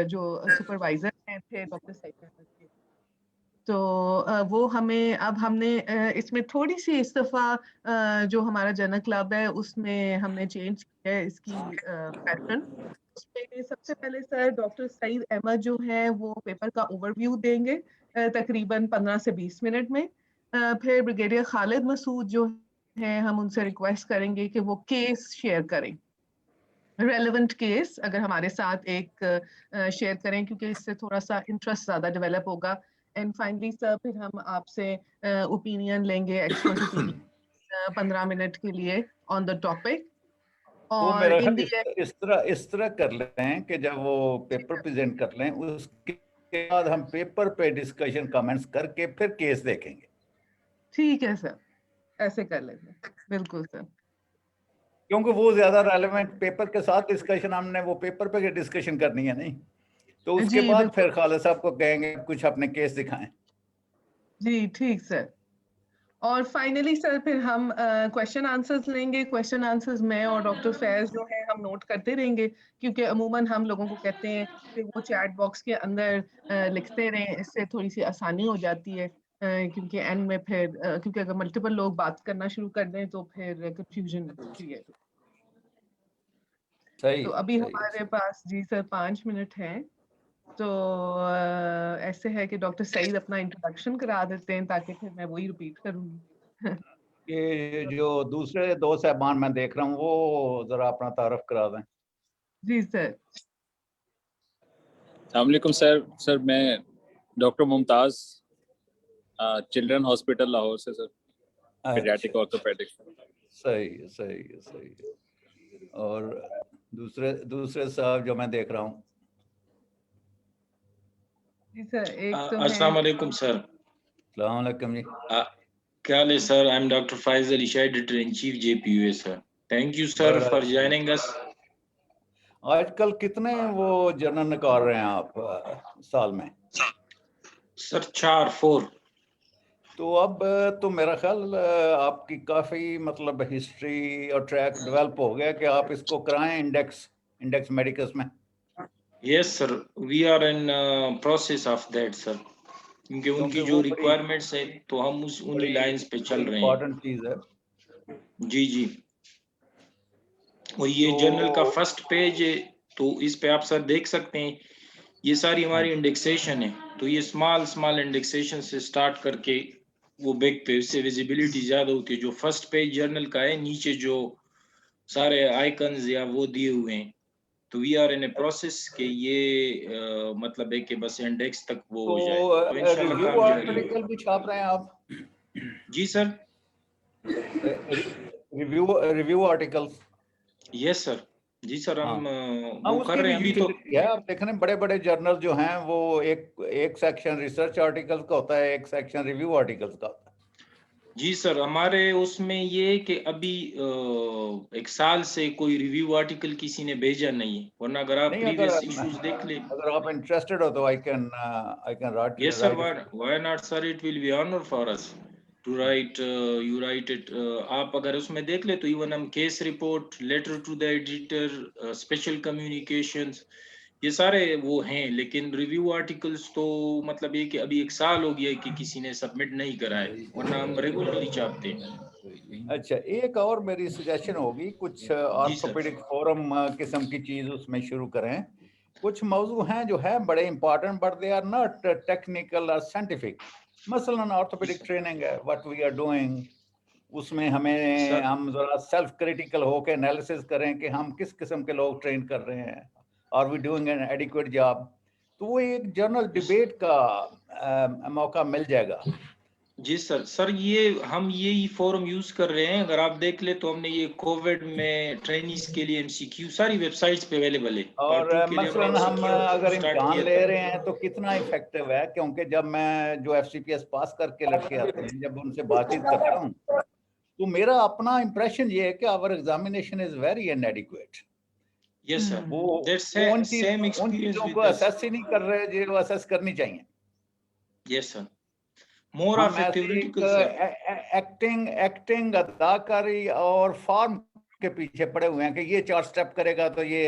जो सुपरवाइजर थे डॉक्टर सईद अहमद के, तो वो हमें अब हमने इसमें थोड़ी सी इस दफ़ा जो हमारा जनरल क्लब है उसमें हमने चेंज किया है इसकी पैटर्न। उसमें सबसे पहले सर डॉक्टर सईद अहमद जो है वो पेपर का ओवरव्यू देंगे तकरीबन 15 से 20 मिनट में। फिर ब्रिगेडियर खालिद मसूद जो है हम उनसे रिक्वेस्ट करेंगे कि वो केस शेयर करें, रेलेवेंट केस अगर हमारे साथ एक शेयर करें, क्योंकि इससे थोड़ा सा इंटरेस्ट ज़्यादा डेवलप होगा। एंड फाइनली सर फिर हम आपसे ओपिनियन लेंगे, एक्सपर्ट ओपिनियन 15 मिनट के लिए ऑन द टॉपिक। वो और मेरा इन ख्याल दी इस तरह कर लें कि जब वो पेपर प्रेजेंट कर लें उसके बाद हम पेपर पे डिस्कशन कमेंट्स करके फिर केस देखेंगे। ठीक है सर, ऐसे कर लेंगे, बिल्कुल सर। क्योंकि वो ज्यादा रेलेवेंट, पेपर के साथ डिस्कशन हमने वो पेपर पे डिस्कशन करनी है नहीं, तो उसके जी बाद बिल्कुल, फिर खालिद साहब को कहेंगे कुछ अपने केस दिखाएं। जी ठीक सर। और फाइनली सर फिर हम क्वेश्चन आंसर्स लेंगे। क्वेश्चन आंसर्स मैं और डॉक्टर फैज जो है हम नोट करते रहेंगे, क्योंकि अमूमन हम लोगों को कहते हैं कि वो चैट बॉक्स के अंदर लिखते रहें, इससे थोड़ी सी आसानी हो जाती है। क्योंकि एंड में फिर क्योंकि अगर मल्टीपल लोग बात करना शुरू कर दें तो फिर कंफ्यूजन क्रिएट। सही तो है, अभी सही है। हमारे पास जी सर 5 मिनट हैं। तो ऐसे है कि डॉक्टर सईद अपना इंट्रोडक्शन करा देते हैं ताकि फिर मैं वही रिपीट करूंगी। ये जो दूसरे दो साहबान मैं देख रहा हूँ वो जरा अपना तारुफ करा दें। जी सर। अस्सलामुअलैकुम सर मैं doctor Mumtaz, children hospital Lahore से सर, पीडियाट्रिक ऑर्थोपेडिक। सही है, सही है, सही है। और दूसरे साहब जो मैं देख रहा हूँ। जी सर, एक तो अस्सलाम है। वालेकुम सर। अस्सलाम वालेकुम जी। क्या हाल है sir? I am doctor Faiz Ali Shah, editor in chief JPUA sir. Thank you sir for joining us. आजकल कितने वो जर्नल निकाल रहे हैं आप साल में? सर 4 तो अब तो मेरा ख्याल आपकी काफ़ी मतलब हिस्ट्री और ट्रैक डेवलप हो गया कि आप इसको कराएं इंडेक्स मेडिकल्स में। Yes sir, we are in process of that sir, क्योंकि उनकी जो रिक्वायरमेंट्स है तो हम उन्हीं लाइंस पे चल रहे हैं। इम्पोर्टेंट चीज़ है। जी जी। और ये जर्नल का फर्स्ट पेज है, तो इस पे आप सर देख सकते हैं ये सारी हमारी इंडेक्सेशन है। तो ये स्मॉल इंडेक्सेशन से स्टार्ट करके वो बैक पे, इससे विजिबिलिटी ज्यादा होती है। जो फर्स्ट पेज जर्नल का है, नीचे जो सारे आइकन्स या वो दिए हुए हैं, तो we are in a process के ये मतलब है कि बस इंडेक्स तक वो हो जाए तो इंशाल्लाह रिव्यू काम जारी आर्टिकल होगा। भी छाप रहे हैं आप? जी sir. Review articles? Yes sir. जी सर, हम वो कर उसकी रहे भी हैं अभी तो। यूटिलिटी है। आप देख रहे हैं बड़े बड़े जर्नल जो हैं वो एक सेक्शन रिसर्च आर्टिकल्स का होता है, एक सेक्शन रिव्यू आर्टिकल्स का होता है। जी सर, हमारे उसमें ये कि अभी 1 साल से कोई रिव्यू आर्टिकल किसी ने भेजा नहीं है, वरना अगर आप नहीं, प्रीवियस इश्यूज देख ले। अगर आप इंटरेस्टेड हो तो I can write. Yes sir, why not sir, it will be honour for us to write, you write it. आप अगर उसमें देख ले तो इवन हम case report, letter to the editor, special communications, ये सारे वो हैं। लेकिन रिव्यू आर्टिकल्स तो मतलब ये कि अभी 1 साल हो गया है कि किसी ने सबमिट नहीं करा है, वरना हम रेगुलरली छापते हैं। अच्छा, एक और मेरी सजेशन होगी, कुछ ऑर्थोपेडिक फोरम किस्म की चीज उसमें शुरू करें। कुछ मौजू हैं जो है बड़े important, but they are not technical और साइंटिफिक। मसलन ऑर्थोपेडिक ट्रेनिंग है, व्हाट वी आर डूइंग, उसमें हम जरा सेल्फ क्रिटिकल होकर एनालिसिस करें कि हम किस किस्म के लोग ट्रेन कर रहे हैं, are we doing an adequate job. तो वो एक जर्नल डिबेट का मौका मिल जाएगा। जी सर, ये हम यही फोरम यूज कर रहे हैं। अगर आप देख ले तो हमने ये कोविड में ट्रेनिंग्स के लिए MCQ सारी वेबसाइट्स पे अवेलेबल है। और मसलन हम अगर स्टार्ट इम्तिहान किया ले था। रहे हैं तो कितना इफेक्टिव है, क्योंकि जब मैं जो FCPS पास करके लड़के आते हैं, जब उनसे बातचीत करता हूँ तो मेरा अपना इंप्रेशन ये है कि our examination is very inadequate. Yes sir, वो उन एक्सपीरियंस चीजों विद को अस। असेस ही नहीं कर रहे जो असेस करनी चाहिए। यस सर, मोर हम ऑफ ए ऐसे थ्योरेटिकल सर। एक्टिंग अदाकारी और फॉर्म के पीछे पड़े हुए हैं कि ये 4 स्टेप करेगा तो ये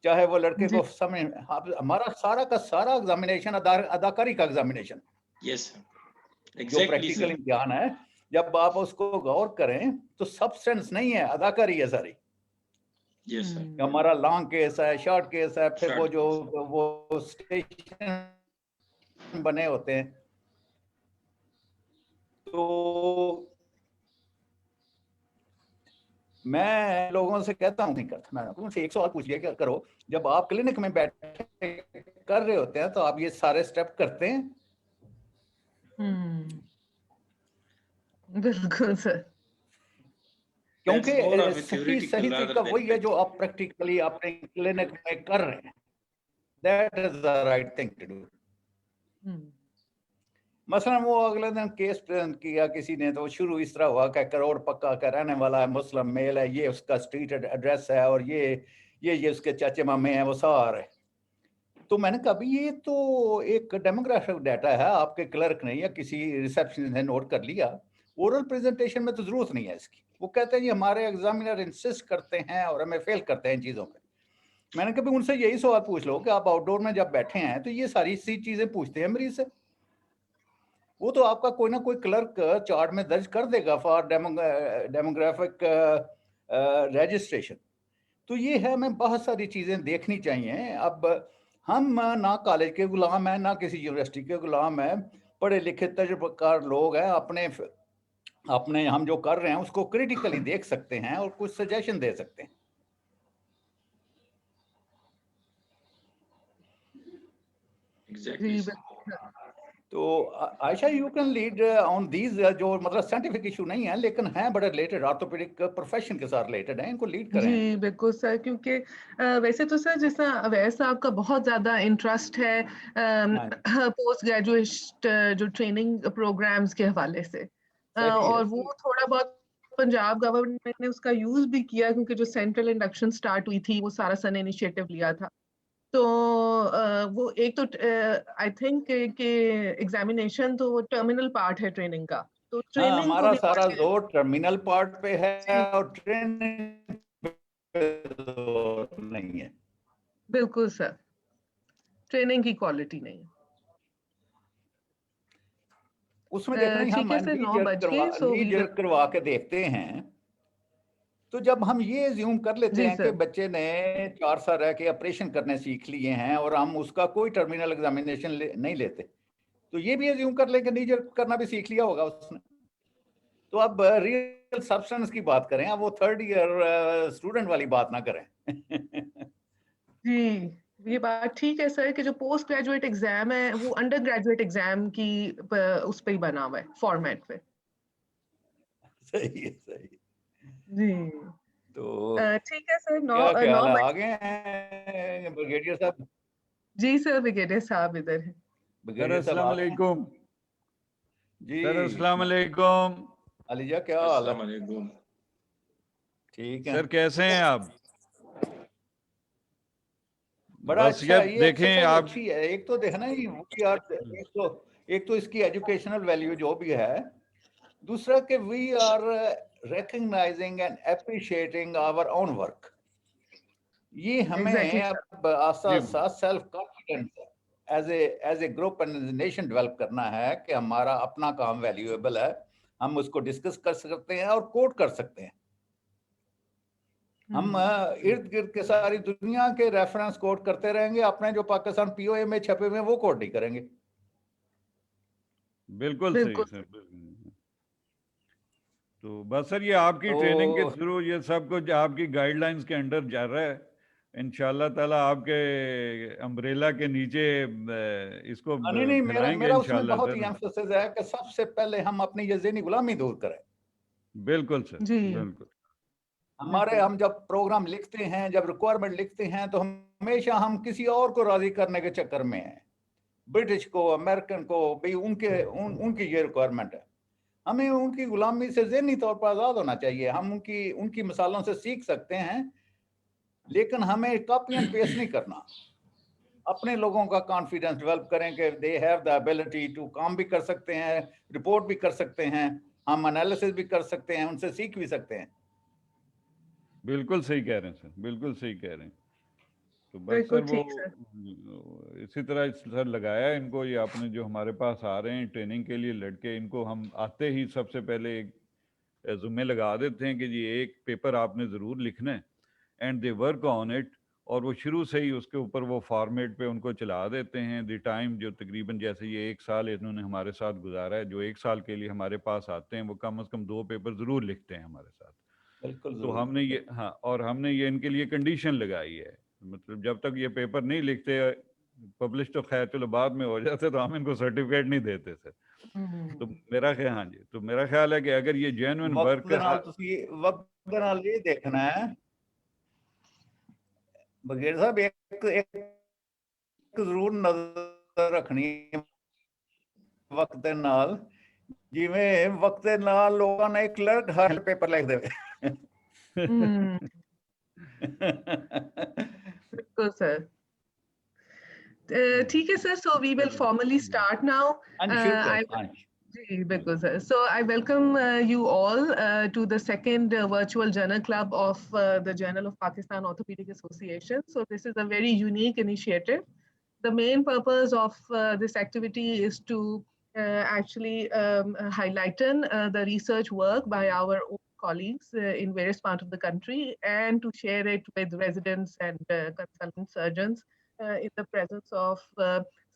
चाहे वो लड़के जी। को समझ, हमारा सारा का सारा एग्जामिनेशन अदाकारी का एग्जामिनेशन, यस जो एग्जैक्टली प्रैक्टिकल सर। इम्तिहान है, जब आप उसको गौर करें तो सब्सटेंस नहीं है, अदाकारी है सारी। Yes sir. हमारा लॉन्ग केस है, शॉर्ट केस है, फिर वो Short जो वो स्टेशन बने होते हैं, तो मैं लोगों से कहता हूँ नहीं करता, मैं उनसे एक सवाल पूछ लिया क्या करो, जब आप क्लिनिक में बैठे कर रहे होते हैं तो आप ये सारे स्टेप करते हैं? बिल्कुल सर। क्योंकि That's more of a सही theoretical तरीका rather than वही है जो practical. आप प्रैक्टिकली अपने क्लिनिक में कर रहे हैं। That is the right thing to do. मसलन वो अगले दिन केस प्रेजेंट किया किसी ने, तो शुरू इस तरह हुआ कि करोड़ पक्का का रहने वाला है, मुस्लिम मेल है, ये उसका स्ट्रीट एड्रेस है, और ये उसके चाचे मामे हैं, वो सारे। तो मैंने कहा भाई ये तो एक डेमोग्राफिक डाटा है, आपके क्लर्क ने या किसी रिसेप्शन ने नोट कर लिया, ओरल प्रेजेंटेशन में तो जरूरत नहीं है इसकी। वो कहते हैं जी हमारे एग्जामिनर इंसिस्ट करते हैं और हमें फेल करते हैं इन चीज़ों में। मैंने कहा भाई उनसे यही सवाल पूछ लो कि आप आउटडोर में जब बैठे हैं तो ये सारी सी चीज़ें पूछते हैं मरीज से, वो तो आपका कोई ना कोई क्लर्क चार्ट में दर्ज कर देगा फॉर डेमोग्राफिक रजिस्ट्रेशन। तो ये है, हमें बहुत सारी चीज़ें देखनी चाहिए। अब हम ना कॉलेज के गुलाम हैं, ना किसी यूनिवर्सिटी के गुलाम हैं, पढ़े लिखे तजुर्बेकार लोग हैं। अपने अपने हम जो कर रहे हैं उसको क्रिटिकली देख सकते हैं और कुछ सजेशन दे सकते हैं। Exactly. sir. तो Ayesha you can lead on these, जो मतलब साइंटिफिक इशू नहीं है लेकिन हैं बड़े रिलेटेड, ऑर्थोपेडिक प्रोफेशन के साथ रिलेटेड हैं, इनको लीड करें। जी, बिल्कुल सर, क्योंकि वैसे तो सर जैसा अवैध साहब का बहुत ज़्यादा इंटरेस्ट है हाँ, पोस्ट ग्रेजुएट जो ट्रेनिंग प्रोग्राम्स के हवाले से, सही है, और वो थोड़ा बहुत पंजाब गवर्नमेंट ने उसका यूज़ भी किया, क्योंकि जो सेंट्रल इंडक्शन स्टार्ट हुई थी वो सारा सन ने इनिशिएटिव लिया था। तो वो एक तो आई थिंक कि एग्जामिनेशन तो टर्मिनल पार्ट है ट्रेनिंग का, तो हाँ, ट्रेनिंग को हमारा भी सारा बहुत जोर टर्मिनल पार्ट पे है जी, और ट्रेनिंग पे जोर नहीं है। बिल्कुल सर, ट्रेनिंग की क्वालिटी नहीं है। उसमें देखना ही, हम ठीक है सर, 9 बज गए, सो नी वी जर्क विल। करवा के देखते हैं, तो जब हम ये ज्यूम कर लेते जी हैं कि सर। बच्चे ने 4 साल रह के ऑपरेशन करने सीख लिए हैं और हम उसका कोई टर्मिनल एग्जामिनेशन नहीं लेते, तो ये भी ज्यूम कर लें कि नी जर्क करना भी सीख लिया होगा उसने। तो अब रियल सब्सटेंस की बात करें, अब वो 3rd ईयर स्टूडेंट वाली बात ना करें। जी, ये बात ठीक है सर कि जो पोस्ट ग्रेजुएट एग्जाम है वो अंडर ग्रेजुएट एग्जाम की उस पे ही बना हुआ है, फॉर्मेट पे। सही है, सही है। जी। तो ठीक है सर, क्या 9 ख्याल है, बज। आ गए हैं ब्रिगेडियर साहब? जी सर, ब्रिगेडियर साहब इधर है। सर ब्रिगेडियर साहब अस्सलाम आ गए हैं? वालेकुम। जी सर अस्सलाम वालेकुम। अलीजा, क्या हाल है? अस्सलाम वालेकुम। ठीक है, सर कैसे हैं आप? बड़ा बस अच्छा ये है, ये देखें एक्सरसाइज आप। अच्छी है। एक तो देखना ही वी आर, एक तो इसकी एजुकेशनल वैल्यू जो भी है, दूसरा कि we are recognising and appreciating our own work. ये हमें एग्जैक्टली सर। अब आस्ता जी आस्ता self confidence as a group and nation develop करना है कि हमारा अपना काम वैल्यूएबल है, हम उसको डिस्कस कर सकते हैं और कोट कर सकते हैं। हम इर्द गिर्द के सारी दुनिया के रेफरेंस कोट करते रहेंगे, अपने जो पाकिस्तान पीओए में छपे हुए वो कोट नहीं करेंगे। बिल्कुल सही बिल्कुल सर, सर। बिल्कुल। तो बस सर ये आपकी ट्रेनिंग के तो थ्रू ये सब कुछ आपकी गाइडलाइंस के अंडर जा रहा है। इंशाल्लाह ताला आपके अम्ब्रेला के नीचे इसको नहीं नहीं, मेरा फैलाएंगे मेरा उसमें इंशाल्लाह बहुत ही सर। एम्फेसिस है कि सबसे पहले हम अपनी ये ज़हनी गुलामी दूर करें। बिल्कुल सर, जी, बिल्कुल। हमारे, बिल्कुल। हम जब प्रोग्राम लिखते हैं, जब रिक्वायरमेंट लिखते हैं, तो हमेशा हम किसी और को राजी करने के चक्कर में हैं, ब्रिटिश को, अमेरिकन को, भाई उनकी ये रिक्वायरमेंट है। हमें उनकी गुलामी से ज़हनी तौर पर आज़ाद होना चाहिए। हम उनकी मिसालों से सीख सकते हैं, लेकिन हमें कॉपी एंड पेस्ट नहीं करना। अपने लोगों का कॉन्फिडेंस डेवलप करें कि they have the ability to, काम भी कर सकते हैं, रिपोर्ट भी कर सकते हैं, हम एनालिसिस भी कर सकते हैं, उनसे सीख भी सकते हैं। बिल्कुल सही कह रहे हैं सर, बिल्कुल सही कह रहे हैं। तो बस बिल्कुल सर ठीक वो सर। इसी तरह सर लगाया है इनको, ये आपने जो हमारे पास आ रहे हैं ट्रेनिंग के लिए लड़के, इनको हम आते ही सबसे पहले एक रेज्यूमे लगा देते हैं कि जी एक पेपर आपने ज़रूर लिखना है, and they work on it, और वो शुरू से ही उसके ऊपर वो फॉर्मेट पे उनको चला देते हैं। द टाइम जो तकरीबन जैसे ये 1 साल इन्होंने हमारे साथ गुजारा है, जो 1 साल के लिए हमारे पास आते हैं वो कम से कम 2 पेपर ज़रूर लिखते हैं हमारे साथ। बिल्कुल तो जरूर। हमने ये, हाँ, और हमने ये इनके लिए कंडीशन लगाई है, मतलब जब तक ये पेपर नहीं लिखते, पब्लिश तो खैर चलो बाद में हो जाते, तो हम इनको सर्टिफिकेट नहीं देते सर। तो मेरा ख्याल, हाँ जी, तो मेरा ख्याल है कि अगर ये जेन्युइन वक्त वर्क ਦੇ ਨਾਲ ਤੁਸੀਂ ਵਕਤ ਦੇ ਨਾਲ ਇਹ ਦੇਖਣਾ ਹੈ ਬਗੇਰ ਸਾਹਿਬ, ਇੱਕ ਜ਼ਰੂਰ ਨਜ਼ਰ ਰੱਖਣੀ ਹੈ ਵਕਤ ਦੇ ਨਾਲ, ਜਿਵੇਂ ਵਕਤ ਦੇ ਨਾਲ ਲੋਕਾਂ ਨੇ ਕਲਰਕ ਹਰ ਪੇਪਰ ਲਿਖ ਦੇਵੇ। बिल्कुल सर। ठीक है sir, so we will formally start now. हाँ जी, शुरू I करें। हाँ जी, जी, बिल्कुल sir. So I welcome you all to the second virtual journal club of the Journal of Pakistan Orthopedic Association. So this is a very unique initiative. The main purpose of this activity is to actually highlight the research work by our own colleagues in various parts of the country, and to share it with residents and consultant surgeons in the presence of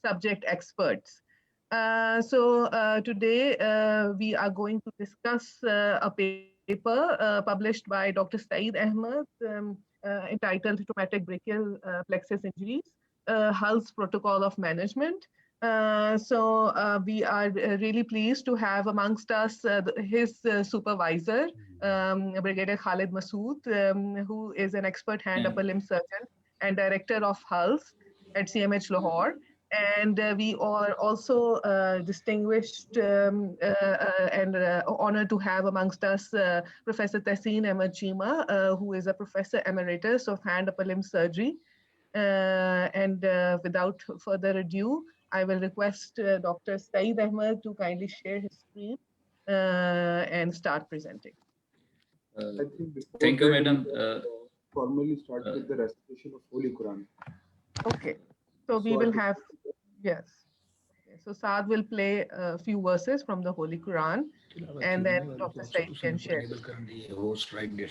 subject experts. Today we are going to discuss a paper published by Dr. Saeed Ahmed entitled Traumatic Brachial Plexus Injuries, Hull's Protocol of Management. We are really pleased to have amongst us his supervisor, Brigadier Khalid Masood, who is an expert hand upper limb surgeon and director of Hull's at CMH Lahore. And we are also distinguished and honored to have amongst us Professor Tahseen Ahmed Chima, who is a professor emeritus of hand upper limb surgery. Without further ado, I will request Dr. Saeed Ahmed to kindly share his screen and start presenting. Thank you, madam. Formally start with the recitation of Holy Quran. Okay, so we will have, yes. Okay. So Saad will play a few verses from the Holy Quran, and then Dr. Saeed can share. Host right there,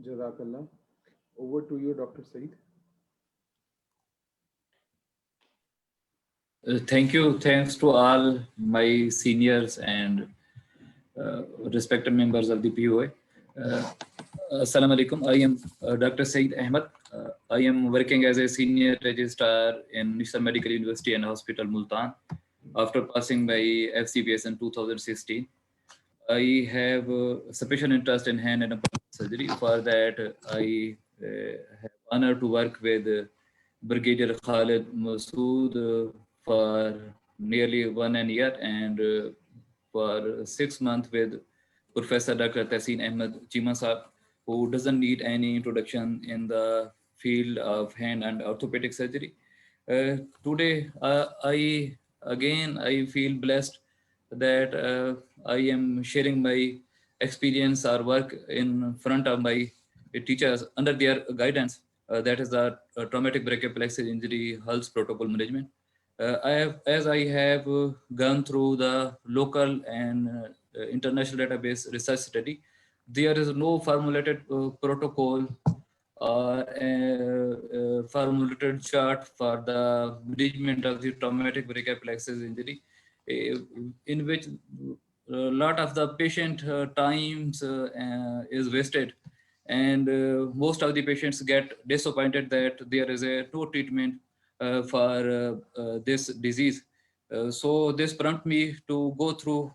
Jazakallah. Over to you, Dr. Saeed. Thank you. Thanks to all my seniors and respected members of the POA. Assalamu alaikum. I am Dr. Saeed Ahmed. I am working as a senior registrar in Nisar Medical University and Hospital Multan after passing my FCPS in 2016. I have sufficient interest in hand and upper surgery. For that, I have honor to work with Brigadier Khalid Masood for nearly 1 year and for 6 months with Professor Dr. Tahseen Ahmed Chima Saab, who doesn't need any introduction in the field of hand and orthopedic surgery. Today, I feel blessed that I am sharing my experience or work in front of my teachers under their guidance. That is the traumatic brachial plexus injury health protocol management. As I have gone through the local and international database research study, there is no formulated protocol or formulated chart for the management of the traumatic brachial plexus injury, in which a lot of the patient times is wasted, and most of the patients get disappointed that there is no treatment for this disease. So this prompted me to go through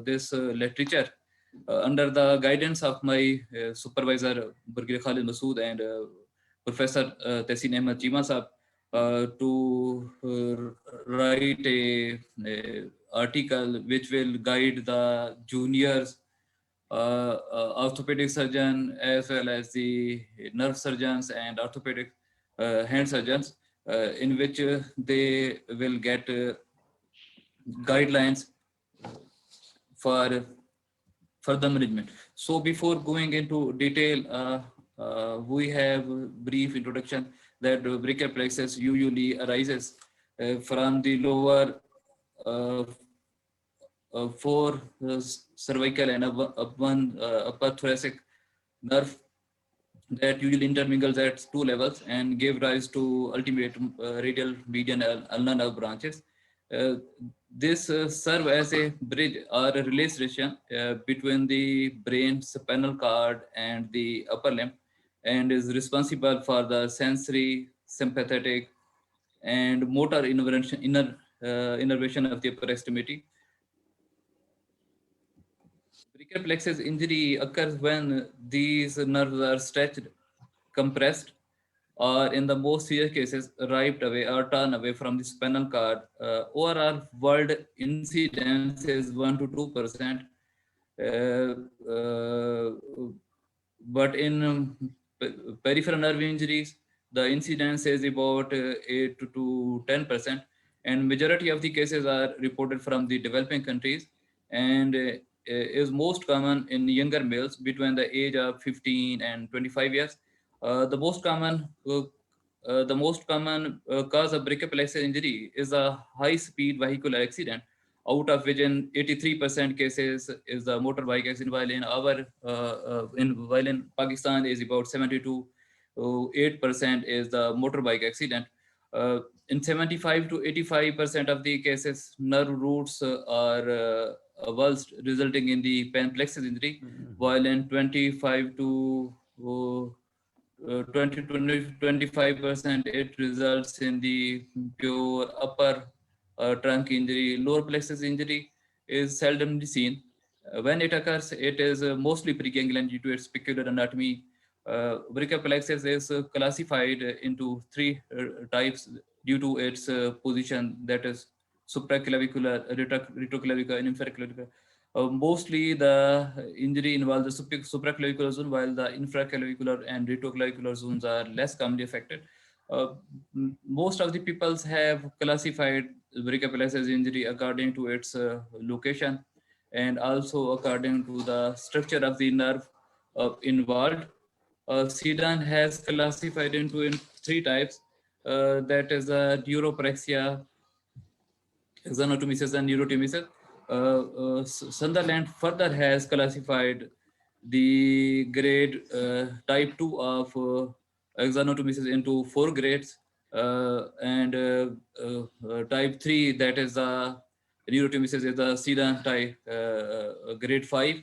this literature under the guidance of my supervisor Brigadier Khalid Masood and Professor Tahseen Ahmed Chima Saab, to write a article which will guide the juniors orthopedic surgeon as well as the nerve surgeons and orthopedic hand surgeons, in which they will get guidelines for further management. So before going into detail, we have a brief introduction that brachial plexus usually arises from the lower four cervical and upper thoracic nerve that usually intermingles at two levels and give rise to ultimate radial, median, and ulnar nerve branches. This serve as a bridge or a relay station between the brain, spinal cord, and the upper limb, and is responsible for the sensory, sympathetic, and motor innervation of the upper extremity. Brachial plexus injury occurs when these nerves are stretched, compressed, or in the most severe cases, ripped away or torn away from the spinal cord. Overall world incidence is 1 to 2%. But in peripheral nerve injuries, the incidence is about 8 to 10%, and majority of the cases are reported from the developing countries, and is most common in younger males between the age of 15 and 25 years. The most common cause of brachial plexus injury is a high-speed vehicular accident, out of which in 83% cases is the motorbike accident, while in Pakistan is about 72.8% is the motorbike accident. In 75 to 85% of the cases, nerve roots are avulsed, resulting in the plexus injury, while in 25 to 25% it results in the pure upper trunk injury. Lower plexus injury is seldom seen. When it occurs, it is mostly preganglion due to its peculiar anatomy. Brachial plexus is classified into three types due to its position, that is supraclavicular, retroclavicular, and infraclavicular. Mostly the injury involves the supraclavicular zone, while the infraclavicular and retroclavicular zones are less commonly affected. Most of the peoples have classified brachial plexus injury according to its location and also according to the structure of the nerve involved. Sedan has classified into three types, that is neuropraxia, xenotomesis, and neurotomesis. Sunderland further has classified the grade type 2 of axonotmesis into 4 grades, and type 3, that is the neurotomesis, is the SIDA type, grade 5.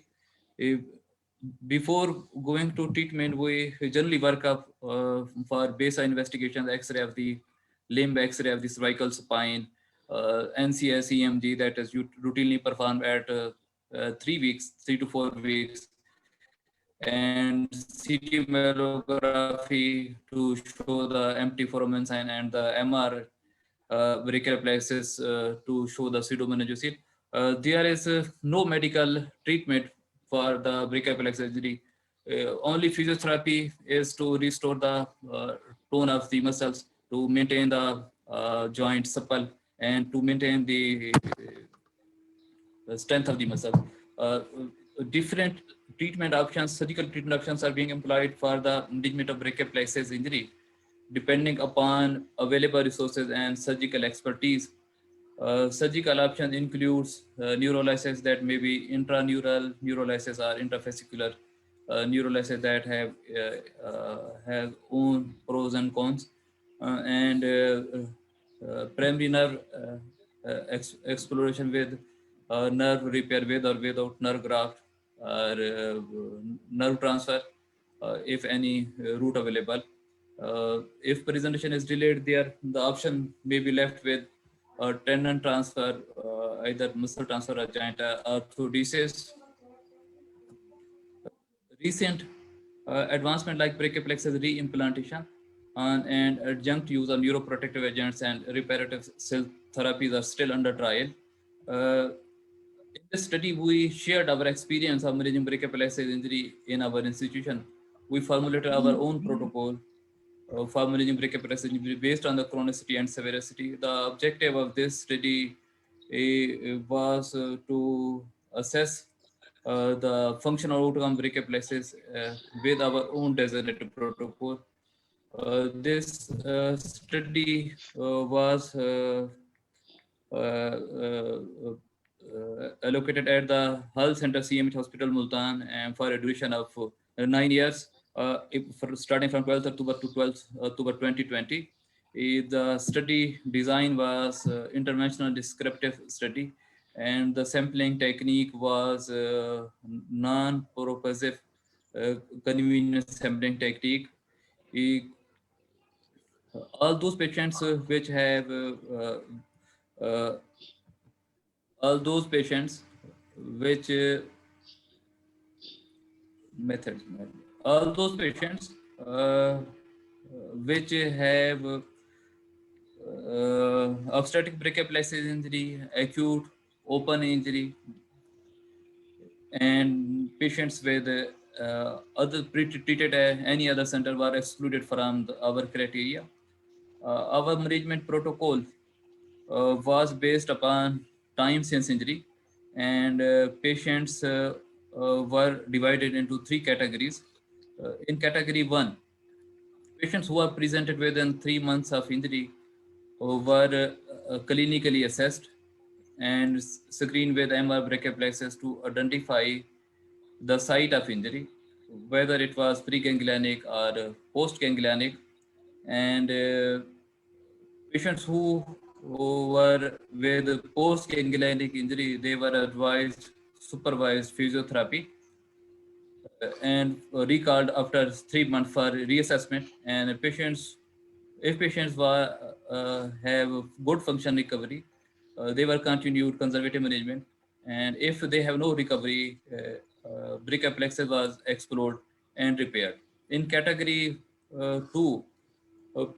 Before going to treatment, we generally work up for baseline investigations, X-ray of the limb, X-ray of the cervical spine, NCS EMG that is routinely performed at 3 to 4 weeks, and CT myelography to show the empty foramen sign, and the MR brachial plexus to show the pseudomeningocele. There is no medical treatment for the brachial plexus injury. Only physiotherapy is to restore the tone of the muscles, to maintain the joint supple, and to maintain the strength of the muscle. Different treatment options, surgical treatment options are being employed for the management of brachial plexus injury, depending upon available resources and surgical expertise. Surgical options includes neurolysis that may be intraneural neurolysis or intrafascicular neurolysis that have own pros and cons, and primary nerve exploration with nerve repair with or without nerve graft, or nerve transfer, if any route available. If presentation is delayed, the option may be left with tendon transfer, either muscle transfer or joint arthrodesis. Recent advancement like brachial plexus re-implantation and adjunct use of neuroprotective agents and reparative cell therapies are still under trial. In this study, we shared our experience of managing brachial plexus injury in our institution. We formulated our own protocol for managing brachial plexus injury based on the chronicity and severity. The objective of this study was to assess the functional outcome brachial plexus with our own designated protocol. This study was allocated at the Hull Center CMH Hospital Multan, and for a duration of 9 years, starting from 12th October to 12th October 2020. The study design was interventional descriptive study, and the sampling technique was non-purposive convenience sampling technique. All those patients which have all those patients which methods, all those patients which have obstetric brachial plexus injury, acute open injury, and patients with other pre-treated any other center were excluded from our criteria. Our management protocol was based upon time since injury, and patients were divided into 3 categories. In category 1, patients who are presented within 3 months of injury were clinically assessed and screened with MR brachial plexus to identify the site of injury, whether it was preganglionic or postganglionic, and patients who were with post-ganglionic injury, they were advised supervised physiotherapy and recalled after 3 months for reassessment. And if patients have good function recovery, they were continued conservative management. And if they have no recovery, brachial plexus was explored and repaired. In category 2,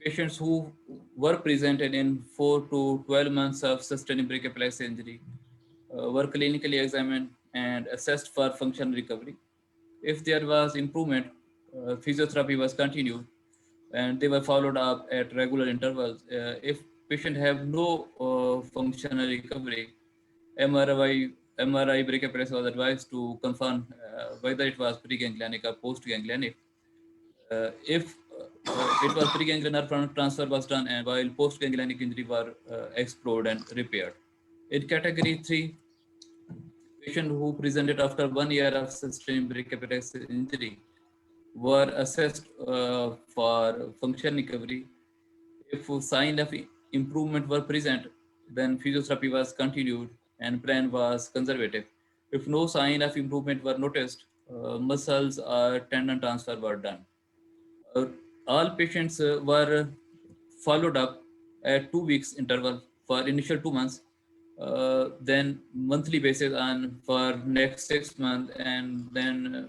patients who were presented in 4 to 12 months of sustained brachial plexus injury were clinically examined and assessed for function recovery. If there was improvement, physiotherapy was continued, and they were followed up at regular intervals. If patient have no functional recovery, MRI brachial plexus was advised to confirm whether it was preganglionic or postganglionic. If it was preganglionic, nerve transfer was done, and while postganglionic injury were explored and repaired. In category 3, Patients who presented after 1 year of sustained brachiopetex injury were assessed for function recovery. If sign of improvement were present, then physiotherapy was continued and plan was conservative. If no sign of improvement were noticed, muscles or tendon transfer were done. All patients were followed up at 2 weeks interval for initial 2 months, then monthly basis on for next 6 months, and then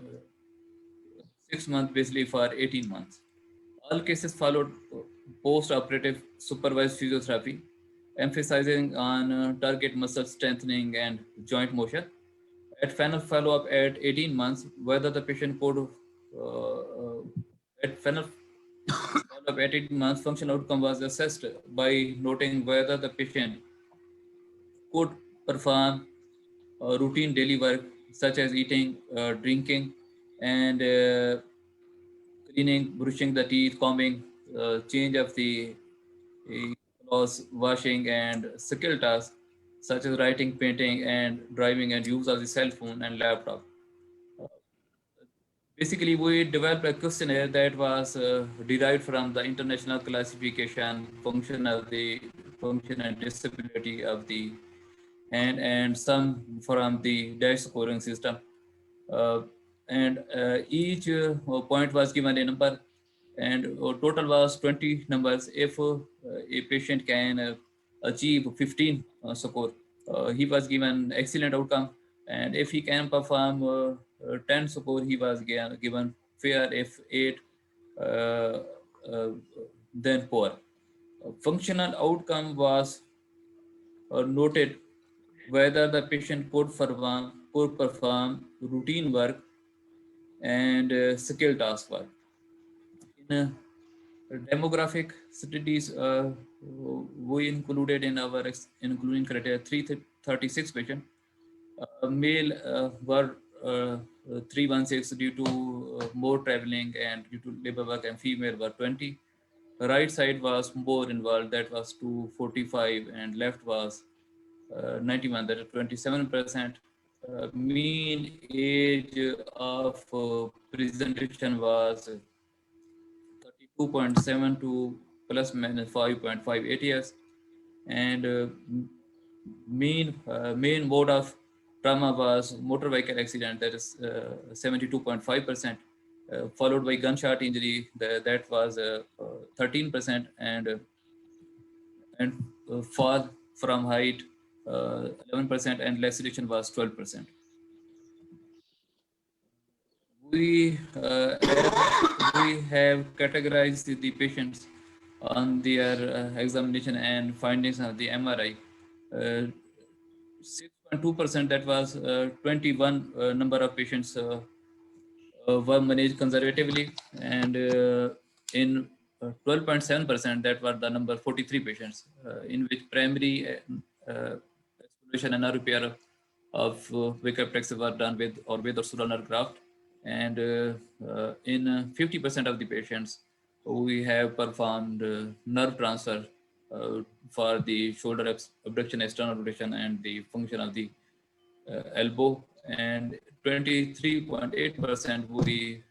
6 months basically for 18 months. All cases followed post-operative supervised physiotherapy, emphasizing on target muscle strengthening and joint motion. At final follow-up at 18 months, whether the patient could, at final follow-up at 18 months, functional outcome was assessed by noting whether the patient could perform routine daily work such as eating, drinking, and cleaning, brushing the teeth, combing, change of the clothes, washing, and skill tasks such as writing, painting, and driving, and use of the cell phone and laptop. Basically, we developed a questionnaire that was derived from the international classification function of the function and disability of the hand, and some from the dash scoring system. And each point was given a number, and total was 20 numbers. If a patient can achieve 15 score, he was given excellent outcome, and if he can perform 10 score, he was given fair. If 8, then poor. Functional outcome was noted whether the patient could perform routine work and skill task work. In demographic studies, we included in our including criteria 336 patients. Male were 316 due to more traveling and due to labor work, and female were 20. Right side was more involved, that was 245, and left was 91, that is 27%. Mean age of presentation was 32.72 plus minus 5.58 years, and main mode of trauma was motor vehicle accident, that is 72.5%, followed by gunshot injury, that was 13%, and fall from height 11%, and laceration was 12%. We have categorized the patients on their examination and findings of the MRI. 6.2%, that was 21 number of patients were managed conservatively, and in 12.7%, that were the number 43 patients, in which primary exploration and nerve repair of brachiopetex were done with or pseudo nerve graft, and in 50% of the patients, we have performed nerve transfer for the shoulder abduction, external rotation, and the function of the elbow, and 23.8% we,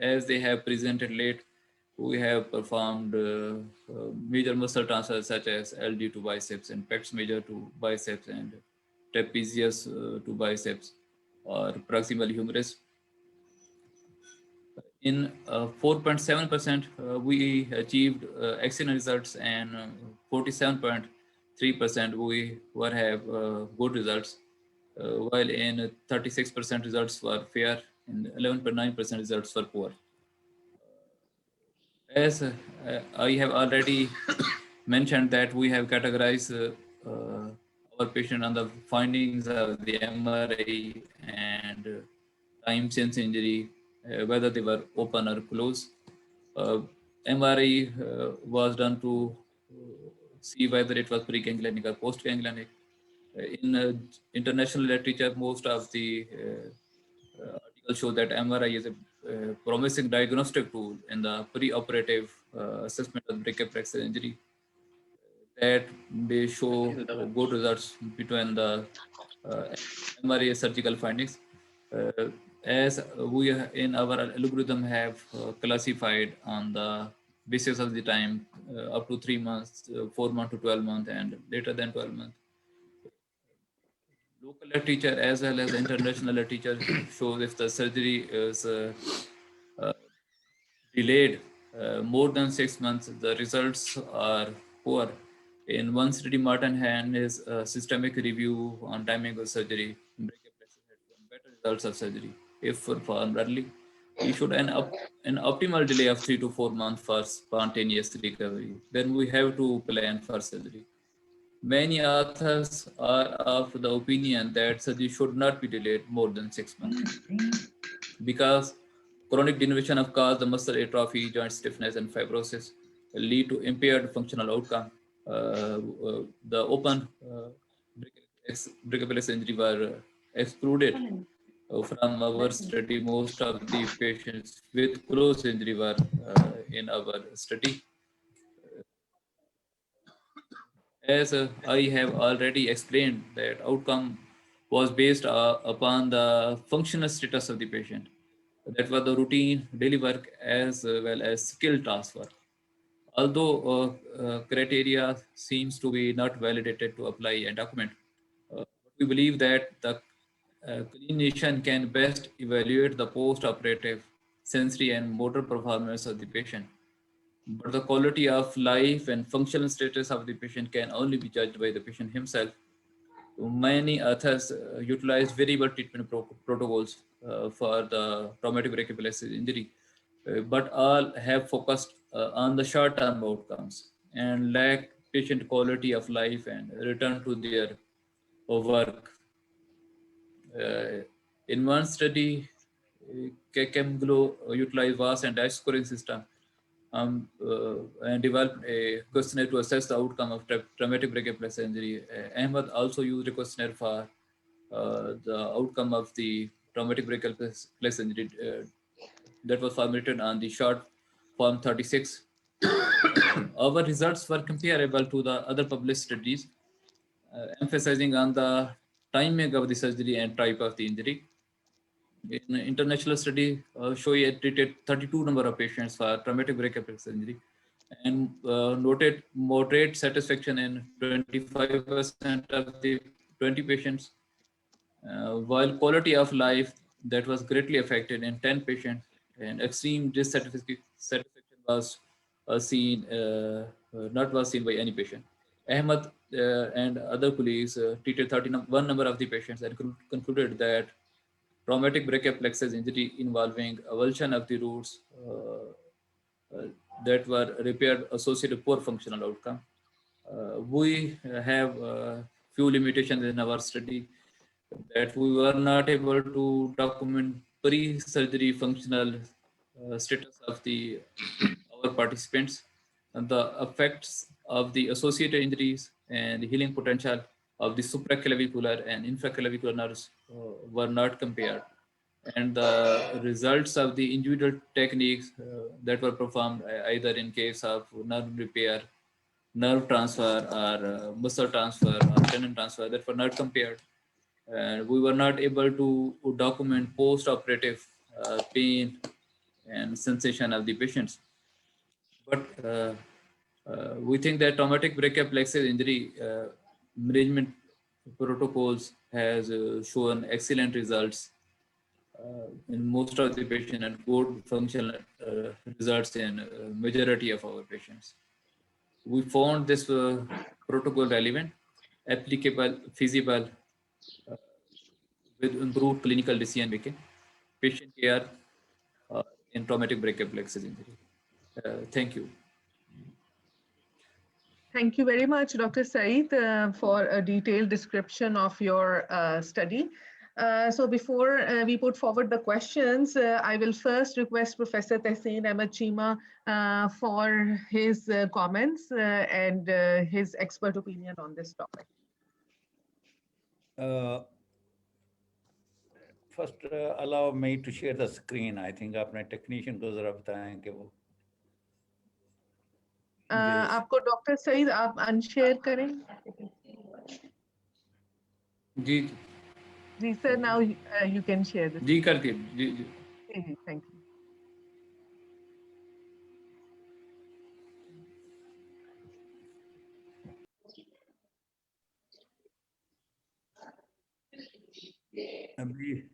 as they have presented late, we have performed major muscle transfers such as LD to biceps, and pecs major to biceps, and trapezius to biceps, or proximal humerus. In 4.7%, we achieved excellent results, and 47.3% we have good results, while in 36% results were fair, and 11.9% results were poor. As I have already mentioned that we have categorized our patient on the findings of the MRI and time since injury, whether they were open or closed. MRI was done to see whether it was preganglionic or postganglionic. In international literature, most of the articles show that MRI is a promising diagnostic tool in the pre-operative assessment of brachiopetex injury, that they show good results between the MRA surgical findings. As we in our algorithm have classified on the basis of the time up to 3 months, 4 months to 12 months, and later than 12 months. Local literature as well as international literature shows if the surgery is delayed more than 6 months, the results are poor. In one study, Martin and his systemic review on timing of surgery, brachioplexy had shown better results of surgery if performed early. You should an optimal delay of 3 to 4 months for spontaneous recovery. Then we have to plan for surgery. Many authors are of the opinion that surgery should not be delayed more than 6 months because chronic denervation of cause the muscle atrophy, joint stiffness, and fibrosis lead to impaired functional outcome. The open brachioplexy injury were excluded from our study. Most of the patients with closed injury were in our study. As I have already explained, that outcome was based upon the functional status of the patient. That was the routine daily work as well as skill transfer. Although criteria seems to be not validated to apply and document, we believe that the clinician can best evaluate the post-operative sensory and motor performance of the patient. But the quality of life and functional status of the patient can only be judged by the patient himself. Many authors utilize variable treatment protocols for the traumatic brachioplexy injury, but all have focused on the short-term outcomes and lack patient quality of life and return to their work. In one study, ChemGlow utilized VAS and DASH scoring system and developed a questionnaire to assess the outcome of traumatic brachioplexy injury. Ahmed also used a questionnaire for the outcome of the traumatic brachioplexy injury that was formulated on the short form 36. Our results were comparable to the other published studies, emphasizing on the timing of the surgery and type of the injury. In an international study, Shoei treated 32 number of patients for traumatic brachioplexy injury and noted moderate satisfaction in 25% of the 20 patients, while quality of life that was greatly affected in 10 patients, and extreme dissatisfaction was not seen by any patient. Ahmed and other colleagues treated 31 number of the patients and concluded that traumatic brachioplexus injury involving avulsion of the roots that were repaired associated poor functional outcome. We have few limitations in our study that we were not able to document pre-surgery functional status of our participants, and the effects of the associated injuries and the healing potential of the supraclavicular and infraclavicular nerves were not compared. And the results of the individual techniques that were performed either in case of nerve repair, nerve transfer, or muscle transfer, or tendon transfer that were not compared. And we were not able to document post-operative pain and sensation of the patients. But we think that traumatic brachioplexus injury management protocols has shown excellent results in most of the patients and good functional results in majority of our patients. We found this protocol relevant, applicable, feasible, with improved clinical decision making, patient care in traumatic brachioplexus injury. Thank you. Thank you very much, Dr. Saeed, for a detailed description of your study. So before we put forward the questions, I will first request Professor Tehseen Ahmed Cheema for his comments and his expert opinion on this topic. First, allow me to share the screen. I think अपने technician को जरा बताएं कि वो आपको doctor Saeed आप unshare करें जी जी sir, now you can share this. जी करती जी जी जी, thank you. अभी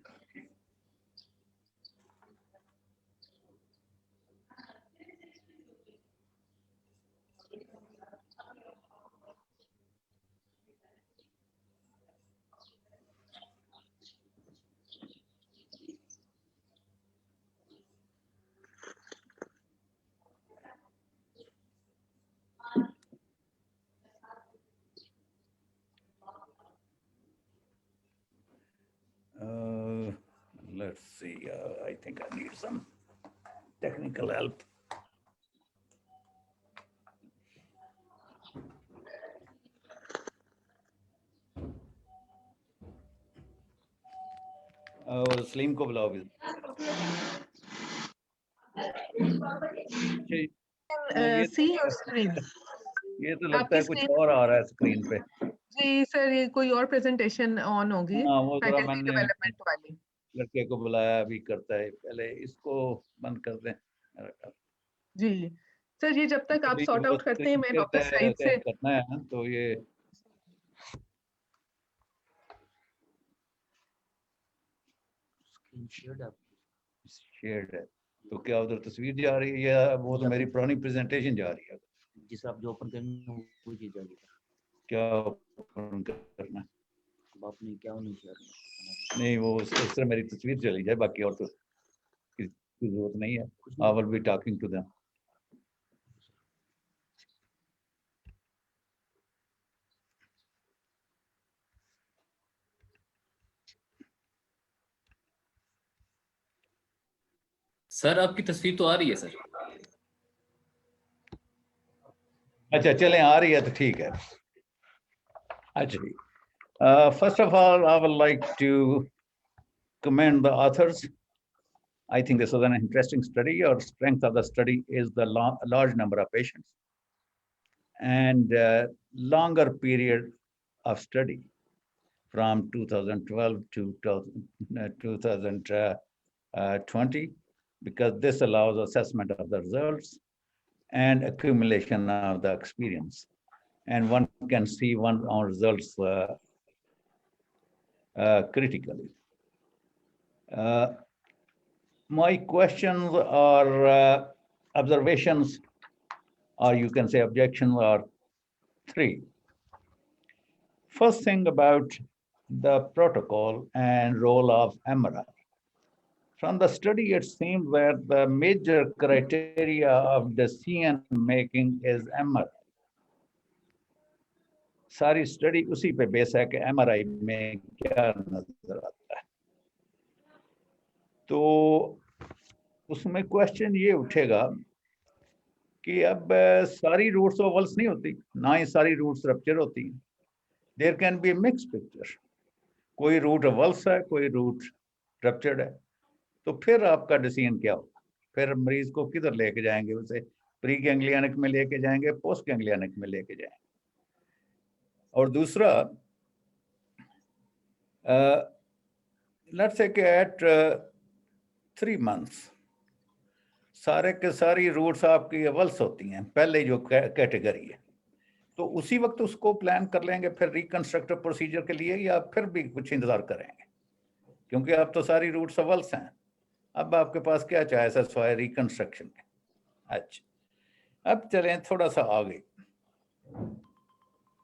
let's see, I think I need some technical help. और सलीम को बुलाओ भी। See your screen. ये तो लगता आपकी है कुछ screen- और आ रहा है स्क्रीन पे। जी सर, ये कोई और प्रेजेंटेशन ऑन होगी, हाँ, वो थोड़ा फैकल्टी मैंने डेवलपमेंट वाली। लड़के को बुलाया, अभी करता है, पहले इसको बंद कर दें। जी सर, ये जब तक आप अभी सॉर्ट वो आउट करते हैं, मैं स्क्रीन डॉक्टर सईद से करना है ना, तो ये शेयर्ड है, तो क्या उधर तस्वीर जा रही है या वो तो मेरी पुरानी प्रेजेंटेशन जा रही है? जिस आप जो ओपन करेंगे वो चीज जाएगी। क्या ओपन करना? अब आपने क्या नहीं किया? नहीं, वो इस तरह मेरी तस्वीर चली जाए, बाकी और तो की जरूरत नहीं है। I will be talking to them. Sir आपकी तस्वीर तो आ रही है सर। अच्छा चलें, आ रही है तो ठीक है। अच्छा जी, first of all I would like to commend the authors. I think this was an interesting study. Our strength of the study is the large number of patients and longer period of study from 2012 to 2020, because this allows assessment of the results and accumulation of the experience, and one can see one's own results critically. My questions or observations, or you can say objections, are three. First thing about the protocol and role of MRI. From the study, it seemed that the major criteria of decision making is MRI. सारी study उसी पे base है कि MRI में क्या नजर आता है। तो उसमें क्वेश्चन ये उठेगा कि अब सारी रूट्स ओवल्स नहीं होती, ना ही सारी रूट्स रप्चर होती हैं। There can be mix picture, कोई रूट ओवल्स है, कोई रूट रप्चर्ड है। तो फिर आपका डिसीजन क्या होगा? फिर मरीज को किधर लेके जाएंगे? उसे प्री गैंग्लियनिक में लेके जाएंगे, पोस्ट गैंग्लियनिक में लेके जाएंगे? और दूसरा, लेट्स से एट 3 months सारे के सारी रूट्स आपकी अवल्स होती हैं, पहले जो कैटेगरी है, तो उसी वक्त उसको प्लान कर लेंगे फिर रिकंस्ट्रक्टिव प्रोसीजर के लिए, या फिर भी कुछ इंतजार करेंगे? क्योंकि अब तो सारी रूट्स अवल्स हैं, अब आपके पास क्या चॉइस है सवाए रिकंस्ट्रक्शन में? अच्छा, अब चलें थोड़ा सा आगे।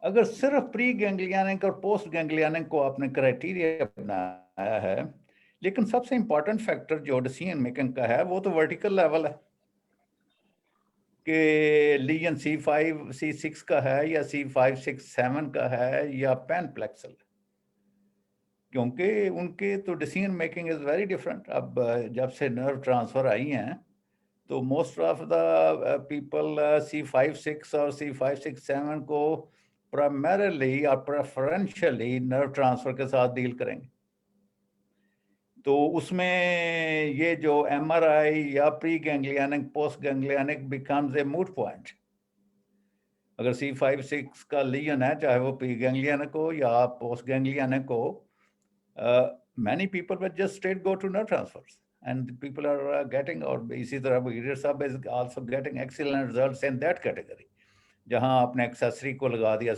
अगर सिर्फ प्री गैंग्लियनिक और पोस्ट गैंग्लियनिक को आपने क्राइटेरिया बनाया है, लेकिन सबसे इंपॉर्टेंट फैक्टर जो डिसीजन मेकिंग का है वो तो वर्टिकल लेवल है कि लीजन C5, C6 का है या C5, 6, 7 का है या पैनप्लेक्सल, क्योंकि उनके तो decision making is very different. अब जब से नर्व ट्रांसफर आई हैं तो most of the people C5, 6 और C5, 6, 7 को प्राइमरीली और प्रेफरेंशियली नर्व ट्रांसफर के साथ डील करेंगे। तो उसमें ये जो MRI या pre ganglionic, post ganglionic becomes a moot point. अगर C5, 6 का लीजन है, चाहे वो प्री गैंग्लियनिक हो या पोस्ट गैंग्लियनिक हो, Many people will just straight go to nerve transfers, and people are getting, or इसी तरह Brigadier Saab is also getting excellent results in that category. जहां आपने एक्सेसरी को लगा दिया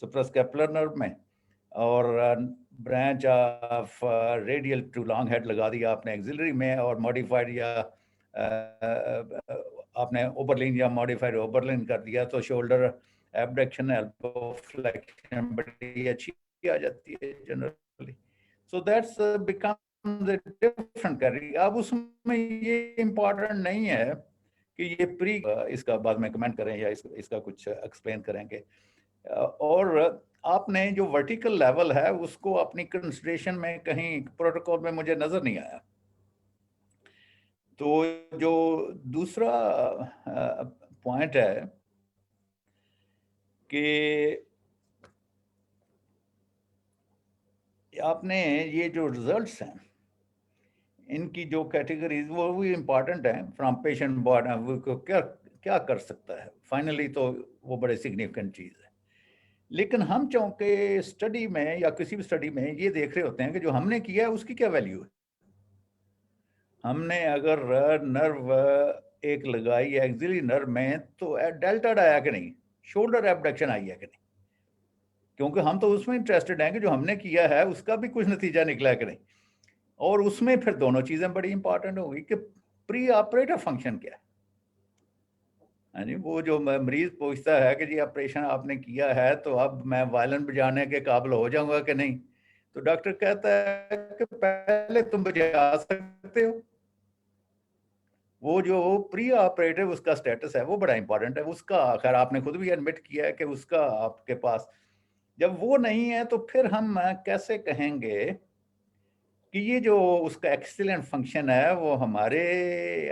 सुप्रास्कैपुलर नर्व में, और branch of radial to long head लगा दिया आपने एक्सिलरी में, और मॉडिफाइड या आपने ओवरलिन या मॉडिफाइड ओवरलिन कर दिया, तो शोल्डर एब्डक्शन एल्बो फ्लेक्शन बड़ी अच्छी आ जाती है generally. So that's become the different category. अब उसमें ये इम्पोर्टेंट नहीं है कि ये प्री, इसका बाद में कमेंट करें या इसका कुछ एक्सप्लेन करेंगे. और आपने जो वर्टिकल लेवल है उसको अपनी कंसिडरेशन में कहीं प्रोटोकॉल में मुझे नजर नहीं आया. तो जो दूसरा पॉइंट है कि आपने ये जो रिजल्ट्स हैं इनकी जो कैटेगरीज वो भी इम्पॉर्टेंट हैं फ्रॉम पेशेंट बॉडी, वो क्या क्या कर सकता है फाइनली, तो वो बड़े सिग्निफिकेंट चीज़ है. लेकिन हम चूंकि स्टडी में या किसी भी स्टडी में ये देख रहे होते हैं कि जो हमने किया है उसकी क्या वैल्यू है. हमने अगर नर्व एक लगाई है एक्सिलरी नर्व में, तो डेल्टा आया कि नहीं, शोल्डर एब्डक्शन आई है कि नहीं, क्योंकि हम तो उसमें इंटरेस्टेड हैं कि जो हमने किया है उसका भी कुछ नतीजा निकला है कि नहीं. और उसमें फिर दोनों चीज़ें बड़ी इंपॉर्टेंट होगी कि प्री ऑपरेटिव फंक्शन क्या है. यानी वो जो मरीज पूछता है कि जी ऑपरेशन आपने किया है तो अब मैं वायलिन बजाने के काबिल हो जाऊंगा कि नहीं, तो डॉक्टर कहता है कि पहले तुम बजा सकते हो. वो जो प्री ऑपरेटिव उसका स्टेटस है वो बड़ा इंपॉर्टेंट है. उसका खैर आपने खुद भी एडमिट किया है कि उसका आपके पास जब वो नहीं है, तो फिर हम कैसे कहेंगे कि ये जो उसका एक्सीलेंट फंक्शन है वो हमारे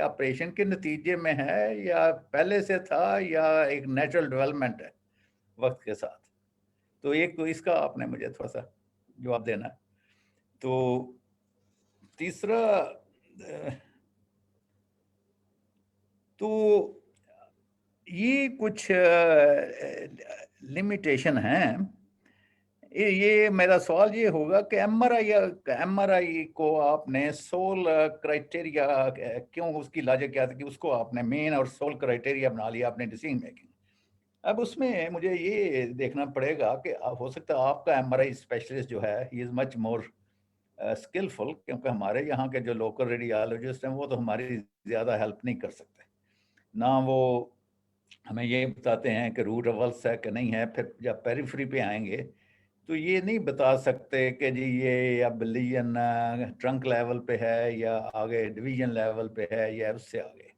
ऑपरेशन के नतीजे में है या पहले से था या एक नेचुरल डेवलपमेंट है वक्त के साथ. तो एक तो इसका आपने मुझे थोड़ा सा जवाब देना है. तो तीसरा, तो ये कुछ लिमिटेशन हैं. ये मेरा सवाल ये होगा कि एमआरआई को आपने सोल क्राइटेरिया क्यों, उसकी लॉजिक क्या था कि उसको आपने मेन और सोल क्राइटेरिया बना लिया आपने डिसीजन मेकिंग. अब उसमें मुझे ये देखना पड़ेगा कि हो सकता है आपका एमआरआई स्पेशलिस्ट जो है he is much more skilful, क्योंकि हमारे यहाँ के जो लोकल रेडियोलॉजिस्ट हैं वो तो हमारी ज़्यादा हेल्प नहीं कर सकते ना. वो हमें ये बताते हैं कि रूट अवल्स है कि नहीं है, फिर जब पेरिफेरी पे आएंगे तो ये नहीं बता सकते कि जी ये या बिलियन ट्रंक लेवल पे है या आगे डिवीजन लेवल पे है या उससे आगे.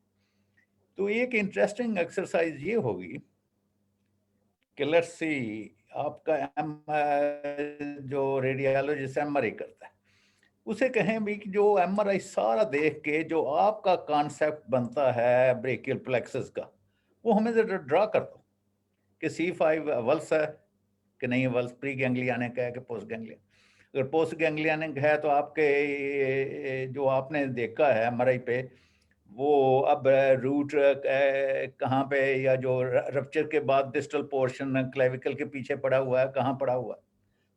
तो एक इंटरेस्टिंग एक्सरसाइज ये होगी कि लेट्स सी आपका जो रेडियोलॉजिस्ट एमआरआई करता है उसे कहें भी कि जो एमआरआई सारा देख के जो आपका कॉन्सेप्ट बनता है ब्रेकियल प्लेक्सस का, वो हमें ड्रा कर दो कि C5 वल्स है कि नहीं, वल्स प्री गैंग्लियानिक है कि पोस्ट गैंग्लियन. अगर पोस्ट गैंग्लियानिक है तो आपके जो आपने देखा है एमआरआई पे वो अब रूट कहाँ पे या जो रप्चर के बाद डिस्टल पोर्शन क्लेविकल के पीछे पड़ा हुआ है, कहाँ पड़ा हुआ है,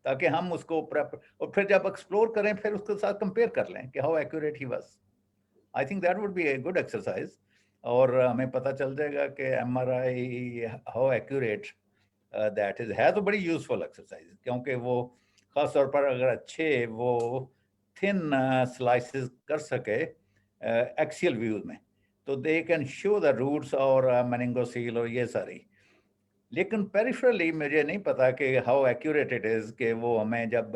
ताकि हम उसको और फिर जब एक्सप्लोर करें फिर उसके साथ कंपेयर कर लें कि how accurate he was. I think that would be a good exercise. और हमें पता चल जाएगा कि MRI how accurate that is है. तो बड़ी यूजफुल एक्सरसाइज, क्योंकि वो खास तौर पर अगर अच्छे वो थिन स्लाइसेस कर सके एक्सियल व्यूज में, तो they can show the roots और मेनिंगोसील और ये सारी. लेकिन पेरिफेरली मुझे नहीं पता कि हाउ एक्यूरेट इट इज कि वो हमें जब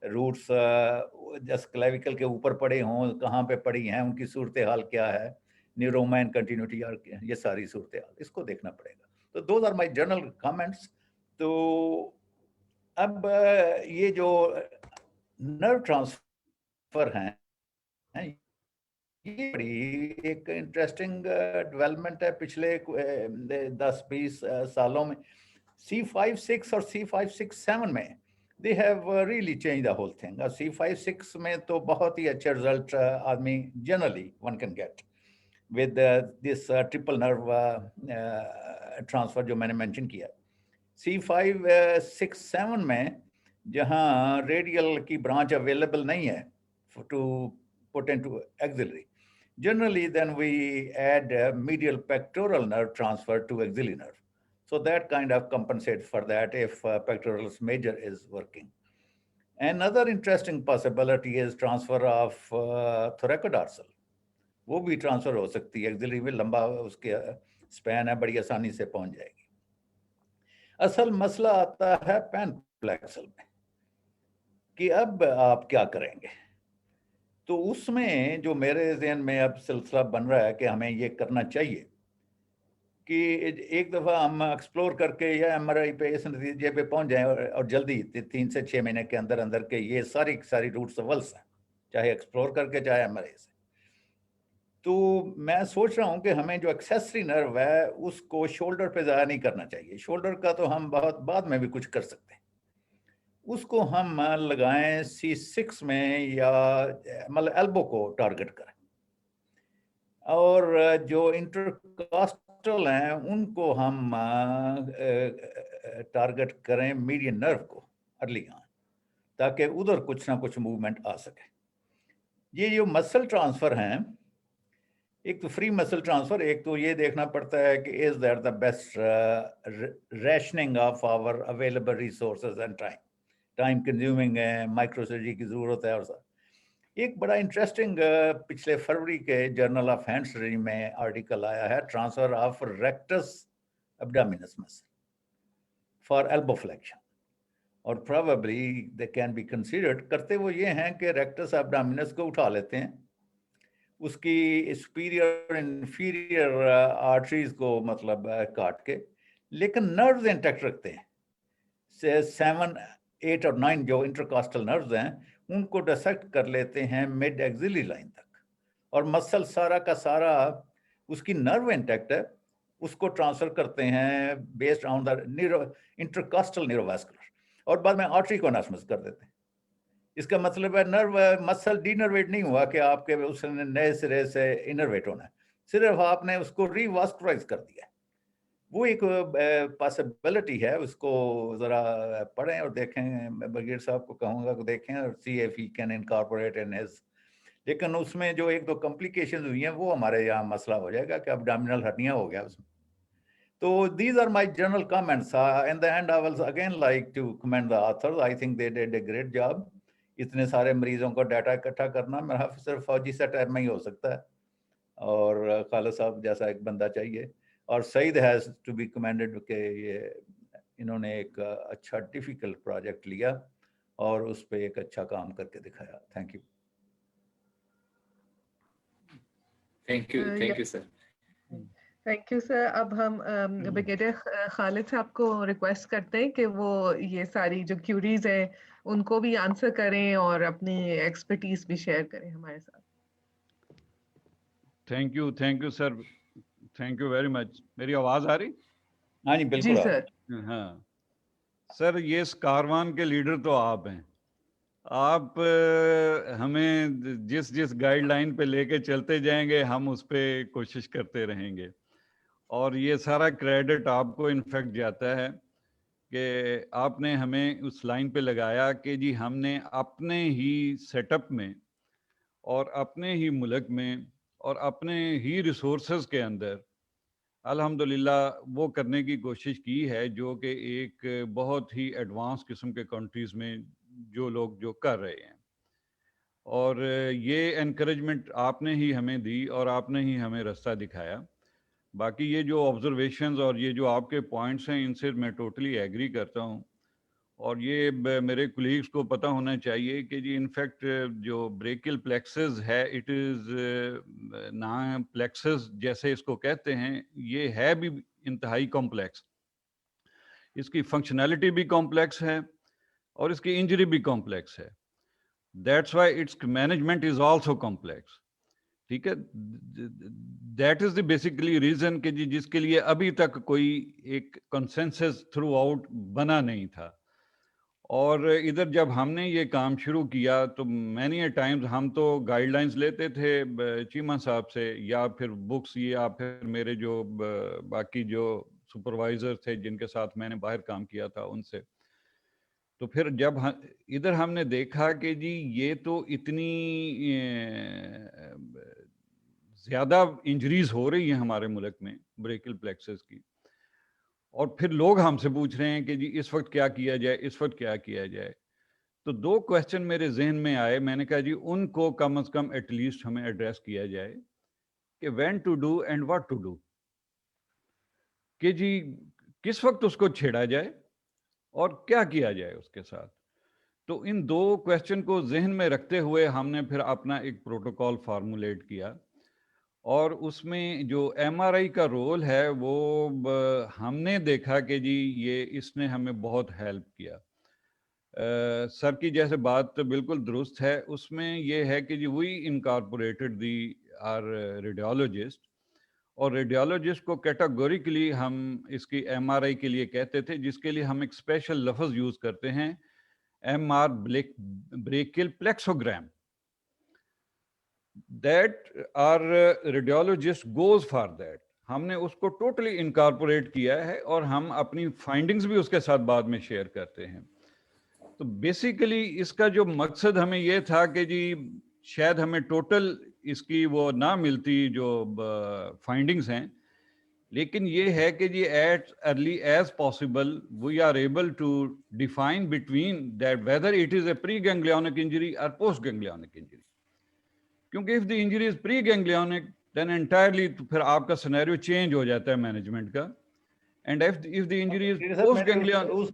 रूट्स जस्ट क्लेविकल के ऊपर पड़े हों, कहाँ पे पड़ी हैं, उनकी सूरत हाल क्या है, न्यूरोमा एंड कंटिन्यूटी और ये सारी सूरत हाल, इसको देखना पड़ेगा. तो those are my general comments. तो अब ये जो नर्व ट्रांसफर हैं ये बड़ी एक इंटरेस्टिंग डेवलपमेंट है पिछले 10-20 सालों में. C5-6 और C5-6-7 में they have really changed the whole thing. C5-6 में तो बहुत ही अच्छे रिजल्ट आदमी generally one can get with this triple nerve transfer जो मैंने मेंशन किया. C5-6-7 में जहाँ रेडियल की ब्रांच अवेलेबल नहीं है to put into axillary, generally then we add medial pectoral nerve transfer to axillary nerve, so that kind of compensates for that if pectoralis major is working. Another interesting possibility is transfer of thoracodorsal. वो भी transfer हो सकती है, axillary में लंबा उसके span है, बड़ी आसानी से पहुंच जाएगी। असल मसला आता है पैनप्लेक्सल में कि अब आप क्या करेंगे। तो उसमें जो मेरे ज़हन में अब सिलसिला बन रहा है कि हमें ये करना चाहिए कि एक दफ़ा हम एक्सप्लोर करके या एमआरआई पे इस नतीजे पे पहुंच जाएं और जल्दी 3 से 6 महीने के अंदर अंदर के ये सारी रूट्स अव्वल्स हैं, चाहे एक्सप्लोर करके चाहे एमआरआई से। तो मैं सोच रहा हूं कि हमें जो एक्सेसरी नर्व है उसको शोल्डर पे ज़्यादा नहीं करना चाहिए। शोल्डर का तो हम बहुत बाद में भी कुछ कर सकते हैं, उसको हम लगाएं C6 में या मतलब एल्बो को टारगेट करें, और जो इंटरकॉस्टल हैं उनको हम टारगेट करें मीडियन नर्व को अर्ली ऑन, ताकि उधर कुछ ना कुछ मूवमेंट आ सके। ये जो मसल ट्रांसफर हैं, एक तो फ्री मसल ट्रांसफर, एक तो ये देखना पड़ता है कि is that the best rationing of our available resources and time consuming है, माइक्रोसर्जरी की जरूरत है। और सब एक बड़ा इंटरेस्टिंग पिछले फरवरी के जर्नल ऑफ हैंड सर्जरी में आर्टिकल आया है, transfer of rectus abdominis muscle for elbow flexion, और probably they can be considered. करते वो ये हैं कि रेक्टस एब्डोमिनस को उठा लेते हैं, उसकी सुपीरियर इंफीरियर आर्टरीज को मतलब काट के, लेकिन नर्व्स इंटैक्ट रखते हैं। 7, 8 और 9 जो इंटरकॉस्टल नर्व्स हैं उनको डिसेक्ट कर लेते हैं मिड एक्सिलरी लाइन तक, और मसल सारा का सारा उसकी नर्व इंटैक्ट है उसको ट्रांसफर करते हैं based on the intercostal neurovascular, और बाद में आर्टरी को अनास्मस कर देते हैं। इसका मतलब है नर्व मसल डीनर्वेट नहीं हुआ कि आपके उसने नए सिरे से इनर्वेट होना है, सिर्फ आपने उसको रीवास्कुलराइज कर दिया। वो एक पॉसिबिलिटी है, उसको ज़रा पढ़ें और देखें। बगीर साहब को कहूँगा कि देखें और see if he can incorporate in his, लेकिन उसमें जो 1-2 कॉम्प्लिकेशंस हुई हैं वो हमारे यहाँ मसला हो जाएगा कि एब्डोमिनल हर्निया हो गया उसमें। तो these are my general comments. In the end, I will again like to commend the authors. I think they did a great job. इतने सारे मरीजों को डाटा इकट्ठा करना मेरा सिर्फ फौजी से टाइम में ही हो सकता है, और खालिद साहब जैसा एक बंदा चाहिए, और Saeed has to be commended कि ये इन्होंने एक अच्छा डिफिकल्ट प्रोजेक्ट लिया और उस पर एक अच्छा काम करके दिखाया। Thank you. Thank you sir. Thank you sir. अब हम ब्रिगेडियर खालिद साहब को रिक्वेस्ट करते हैं कि वो ये सारी जो क्यूरीज हैं उनको भी आंसर करें और अपनी एक्सपर्टीज भी शेयर करें हमारे साथ। Thank you sir, thank you very much. मेरी आवाज आ रही? हाँ जी बिल्कुल। जी सर। हाँ सर, ये इस कारवान के लीडर तो आप हैं। आप हमें जिस गाइडलाइन पे लेके चलते जाएंगे हम उस पे कोशिश करते रहेंगे, और ये सारा क्रेडिट आपको इनफैक्ट जाता है कि आपने हमें उस लाइन पे लगाया कि जी हमने अपने ही सेटअप में और अपने ही मुल्क में और अपने ही रिसोर्सेज के अंदर अल्हम्दुलिल्लाह वो करने की कोशिश की है जो कि एक बहुत ही एडवांस किस्म के कंट्रीज़ में जो लोग जो कर रहे हैं, और ये एनकरेजमेंट आपने ही हमें दी और आपने ही हमें रास्ता दिखाया। बाकी ये जो ऑब्जर्वेशंस और ये जो आपके पॉइंट्स हैं इनसे मैं टोटली एग्री करता हूँ, और ये मेरे कुलीग्स को पता होना चाहिए कि जी इनफैक्ट जो ब्रेकियल प्लेक्सस है इट इज़ ना प्लेक्सस जैसे इसको कहते हैं, ये है भी इंतहाई कॉम्प्लेक्स। इसकी फंक्शनैलिटी भी कॉम्प्लेक्स है और इसकी इंजरी भी कॉम्प्लेक्स है। That's why its management is also complex. ठीक है, that is the basically reason कि जी जिसके लिए अभी तक कोई एक कंसेंसस थ्रू आउट बना नहीं था। और इधर जब हमने ये काम शुरू किया तो मैनी टाइम्स हम तो गाइडलाइंस लेते थे चीमा साहब से या फिर बुक्स या फिर मेरे जो बाकी जो सुपरवाइजर थे जिनके साथ मैंने बाहर काम किया था उनसे। तो फिर जब इधर हमने देखा कि जी ये तो इतनी ज़्यादा इंजरीज हो रही हैं हमारे मुल्क में ब्रेकियल प्लेक्सस की, और फिर लोग हमसे पूछ रहे हैं कि जी इस वक्त क्या किया जाए, इस वक्त क्या किया जाए। तो दो क्वेश्चन मेरे जहन में आए। मैंने कहा जी उनको कम से कम एटलीस्ट हमें एड्रेस किया जाए कि when to do and what to do, कि जी किस वक्त उसको छेड़ा जाए और क्या किया जाए उसके साथ। तो इन दो क्वेश्चन को जहन में रखते हुए हमने फिर अपना एक प्रोटोकॉल फार्मूलेट किया, और उसमें जो एमआरआई का रोल है वो हमने देखा कि जी ये इसने हमें बहुत हेल्प किया। सर की जैसे बात तो बिल्कुल दुरुस्त है, उसमें ये है कि जी we incorporated the our radiologist, और रेडियोलॉजिस्ट को कैटेगोरिकली हम इसकी एमआरआई के लिए कहते थे, जिसके लिए हम एक स्पेशल लफ्ज़ यूज़ करते हैं, MR brachial plexogram. That our radiologist goes for that. हमने उसको टोटली इनकॉर्पोरेट किया है और हम अपनी फाइंडिंग्स भी उसके साथ बाद में शेयर करते हैं। तो बेसिकली इसका जो मकसद हमें ये था कि जी शायद हमें टोटल इसकी वो ना मिलती जो फाइंडिंग्स हैं, लेकिन ये है कि जी at early as possible we are able to define between that whether it is a pre ganglionic injury और पोस्ट गैंग्लियोनिक इंजरी। क्योंकि if the injury is pre ganglionic then entirely तो फिर आपका सिनेरियो चेंज हो जाता है management का, and if the injury is post ganglionic. उस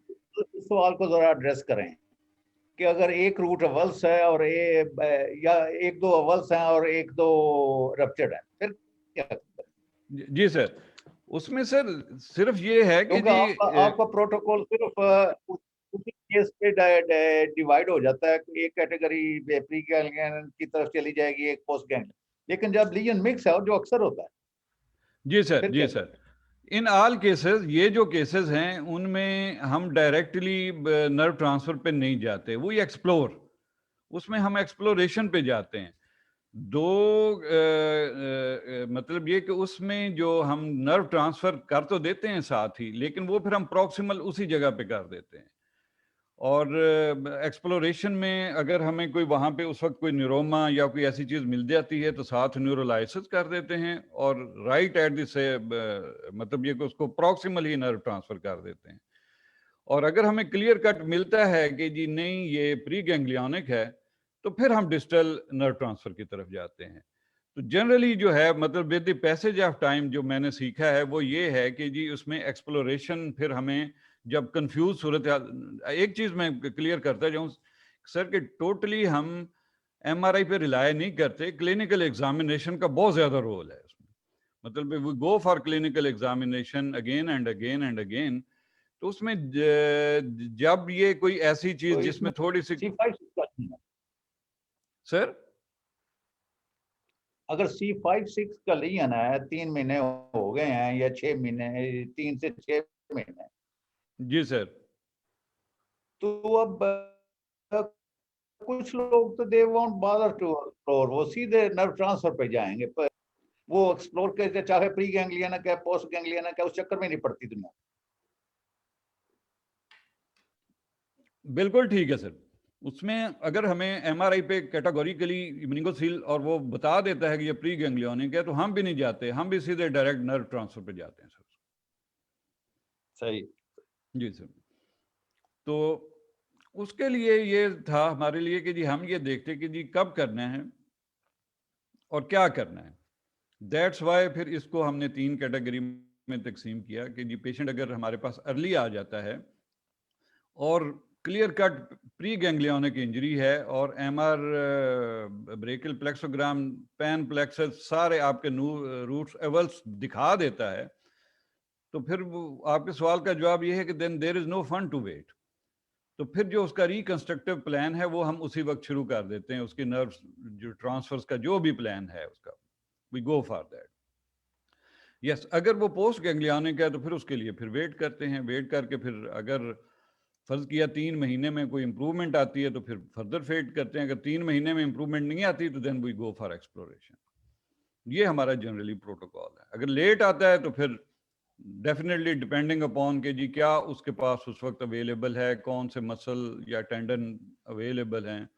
सवाल को जरा एड्रेस करें कि अगर एक रूट अवल्स है और या एक दो अवल्स हैं और एक दो रप्चर्ड हैं, फिर क्या करें? जी सर, उसमें सर सिर्फ ये है कि जी आपका प्रोटोकॉल सिर्फ उसी केस पे डिवाइड हो जाता है कि एक कैटेगरी प्री गैंग्लियन की तरफ चली जाएगी, एक पोस्ट गैंग्लियन, लेकिन जब लीजन मिक्स है और जो अक्सर होता है। जी सर, जी सर, इन ऑल केसेस, ये जो केसेस हैं उनमें हम डायरेक्टली नर्व ट्रांसफर पे नहीं जाते, वो एक्सप्लोर, उसमें हम एक्सप्लोरेशन पे जाते हैं। मतलब ये कि उसमें जो हम नर्व ट्रांसफर कर तो देते हैं साथ ही, लेकिन वो फिर हम प्रॉक्सिमल उसी जगह पे कर देते हैं। और एक्सप्लोरेशन में अगर हमें कोई वहाँ पे उस वक्त कोई न्यूरोमा या कोई ऐसी चीज़ मिल जाती है तो साथ न्यूरोलाइसिस कर देते हैं, और राइट एट दिस मतलब ये कि उसको प्रॉक्सिमल ही नर्व ट्रांसफर कर देते हैं। और अगर हमें क्लियर कट मिलता है कि जी नहीं ये प्री गैंग्लियोनिक है, तो फिर हम डिस्टल नर्व ट्रांसफर की तरफ जाते हैं। तो जनरली जो है, मतलब with the passage of time जो मैंने सीखा है वो ये है कि जी उसमें एक्सप्लोरेशन, फिर हमें जब कंफ्यूज सूरत, एक चीज़ मैं क्लियर करता जाऊँ सर कि टोटली हम एमआरआई पे रिलाय नहीं करते, क्लिनिकल एग्जामिनेशन का बहुत ज़्यादा रोल है उसमें। मतलब we go for clinical examination again and again and again. तो उसमें जब ये कोई ऐसी चीज तो जिसमें थोड़ी सी सर, अगर C5-6 का लियन है, 3 महीने हो गए हैं या 6 महीने, 3 से 6 महीने, जी सर, तो अब कुछ लोग तो they won't bother to explore, वो सीधे नर्व ट्रांसफर पे जाएंगे, पर वो एक्सप्लोर करके चाहे प्री गैंग्लियन है, पोस्ट गैंग्लियन है, उस चक्कर में नहीं पड़ती दुनिया। बिल्कुल ठीक है सर। उसमें अगर हमें एमआरआई पे कैटेगोरिकली मेनिंगोसील और वो बता देता है कि ये प्री गैंग्लियोनिक है, तो हम भी नहीं जाते, हम भी सीधे डायरेक्ट नर्व ट्रांसफर पे जाते हैं सर। सही जी सर। तो उसके लिए ये था हमारे लिए कि जी हम ये देखते कि जी कब करना है और क्या करना है। दैट्स वाई फिर इसको हमने 3 कैटेगरी में तकसीम किया कि जी पेशेंट अगर हमारे पास अर्ली आ जाता है और clear cut pre ganglionic injury है और एमआर ब्रेकियल प्लेक्सोग्राम पैन प्लेक्सस सारे आपके रूट्स एवल्स दिखा देता है, तो फिर आपके सवाल का जवाब ये है कि then there is no fun to wait. तो फिर जो उसका रिकंस्ट्रक्टिव प्लान है वो हम उसी वक्त शुरू कर देते हैं, उसकी नर्व्स जो ट्रांसफर्स का जो भी प्लान है उसका, we go for that. Yes, अगर वो पोस्ट गैंग्लियोनिक है तो फिर उसके लिए फिर वेट करते हैं, वेट करके फिर अगर फर्ज किया 3 महीने में कोई इंप्रूवमेंट आती है तो फिर फर्दर वेट करते हैं, अगर 3 महीने में इंप्रूवमेंट नहीं आती तो then we go for exploration. ये हमारा जनरली प्रोटोकॉल है। अगर लेट आता है तो फिर डेफिनेटली डिपेंडिंग अपॉन के जी क्या उसके पास उस वक्त अवेलेबल है, कौन से मसल या टेंडन अवेलेबल हैं,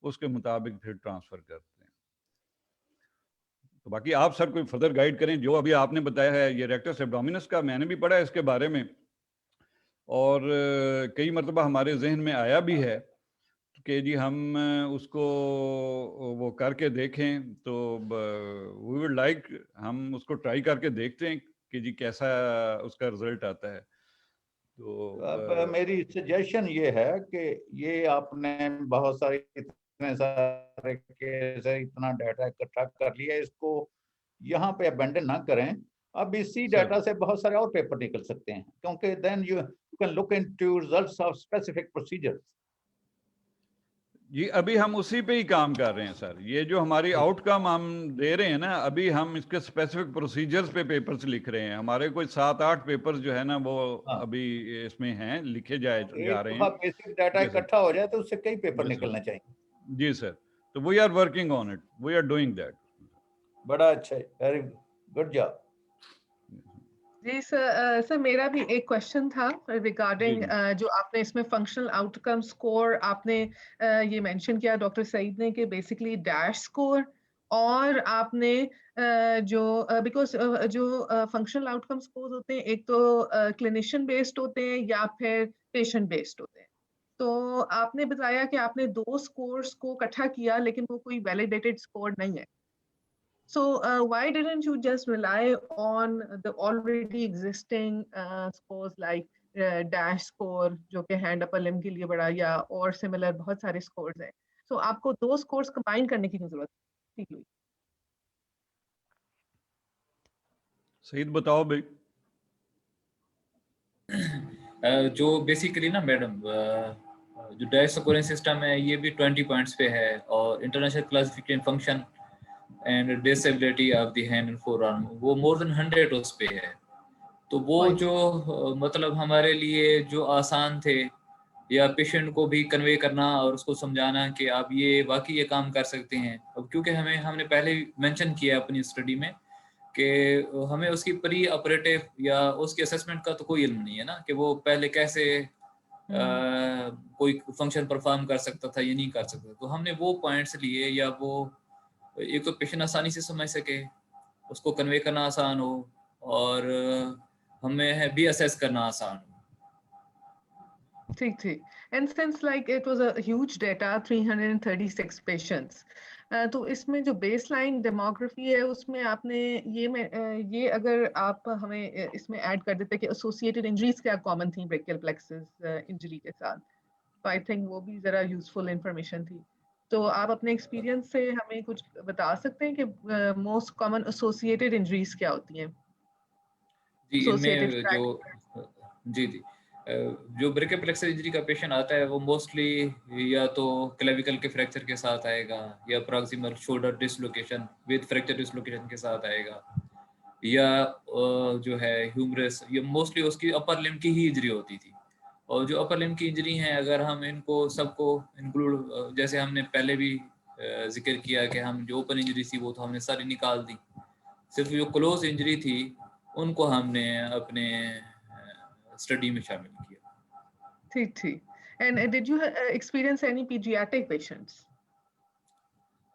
उसके मुताबिक फिर ट्रांसफ़र करते हैं। तो बाकी आप सर कोई फर्दर गाइड करें, जो अभी आपने बताया है ये रेक्टस एब्डोमिनस का मैंने भी पढ़ा है इसके बारे में, और कई मरतबा हमारे जहन में आया भी है कि जी हम उसको वो करके देखें, तो वी वुड लाइक हम उसको ट्राई करके देखते हैं कि जी कैसा उसका रिजल्ट आता है। तो अब मेरी सजेशन ये है कि ये आपने बहुत सारे इतने सारे केस है, इतना डाटा इकट्ठा कर लिया, इसको यहाँ पे अबेंडन ना करें। अब इसी डाटा से बहुत सारे और पेपर निकल सकते हैं, क्योंकि then you can look into results of specific procedures. जी अभी हम उसी पे ही काम कर रहे हैं सर, ये जो हमारी आउटकम हम दे रहे हैं ना, अभी हम इसके स्पेसिफिक प्रोसीजर्स पे पेपर्स लिख रहे हैं। हमारे कोई 7-8 पेपर्स जो है ना वो अभी इसमें हैं, लिखे जा रहे हैं। बेसिक डाटा इकट्ठा हो जाए तो उससे कई पेपर निकलना चाहिए। जी सर, तो we are working on it, we are doing that. बड़ा अच्छा है, वेरी गुड जॉब। जी सर, सर मेरा भी एक क्वेश्चन था रिगार्डिंग जो आपने इसमें फंक्शनल आउटकम स्कोर आपने ये मेंशन किया डॉक्टर सईद ने कि बेसिकली डैश स्कोर, और आपने जो बिकॉज जो फंक्शनल आउटकम स्कोर होते हैं एक तो क्लिनिशियन बेस्ड होते हैं या फिर पेशेंट बेस्ड होते हैं। तो आपने बताया कि आपने 2 स्कोर्स को इकट्ठा किया लेकिन वो कोई वैलिडेटेड स्कोर नहीं है। So why didn't you just rely on the already existing scores like dash score जो कि hand upper limb के लिए बड़ा, या और similar बहुत सारे scores हैं। So आपको 2 scores combine करने की जरूरत थी। सईद बताओ भाई। जो बेसिकली ना मैडम जो डैश स्कोरिंग सिस्टम है ये भी 20 पॉइंट्स पे है, और international classification function and disability of the hand and four arm वो मोर देन 100 उस पे है। तो वो जो मतलब हमारे लिए जो आसान थे, या पेशेंट को भी कन्वे करना और उसको समझाना कि आप ये वाकई ये काम कर सकते हैं। अब क्योंकि हमने पहले मेंशन किया अपनी स्टडी में कि हमें उसकी प्री ऑपरेटिव या उसके असेसमेंट का तो कोई इल्म नहीं है ना, कि वो पहले कैसे कोई फंक्शन परफॉर्म कर सकता था या नहीं कर सकता। तो हमने वो पॉइंट्स लिए, या वो एक तो पेशेंट आसानी से समझ सके, उसको कन्वे करना आसान हो, और हमें भी असेस करना आसान हो। ठीक ठीक। And since like it was a huge data 336 patients, तो इसमें जो बेसलाइन डेमोग्राफी है उसमें आपने ये अगर आप हमें इसमें ऐड कर देते कि एसोसिएटेड इंजरीज क्या कॉमन थी ब्रेकियल प्लेक्सस इंजरी के साथ, तो आई थिंक वो भी जरा यूजफुल इंफॉर्मेशन थी। तो आप अपने एक्सपीरियंस से हमें कुछ बता सकते हैं कि मोस्ट कॉमन एसोसिएटेड इंजरीज क्या होती हैं? जी इनमें जो ब्रेकियल प्लेक्सस इंजरी का पेशेंट आता है वो मोस्टली या तो क्लेविकल के फ्रैक्चर के साथ आएगा, या proximal shoulder dislocation with fracture dislocation के साथ आएगा, या जो है ह्यूमरस, ये मोस्टली उसकी अपर लिम्ब की ही इंजरी होती थी। और जो अपर लिम्ब की इंजरी हैं, अगर हम इनको सबको इंक्लूड, जैसे हमने पहले भी जिक्र किया कि हम जो ओपन इंजरी थी वो तो हमने सारी निकाल दी, सिर्फ जो क्लोज इंजरी थी उनको हमने अपने स्टडी में शामिल किया। ठीक ठीक। And did you experience any pediatric patients?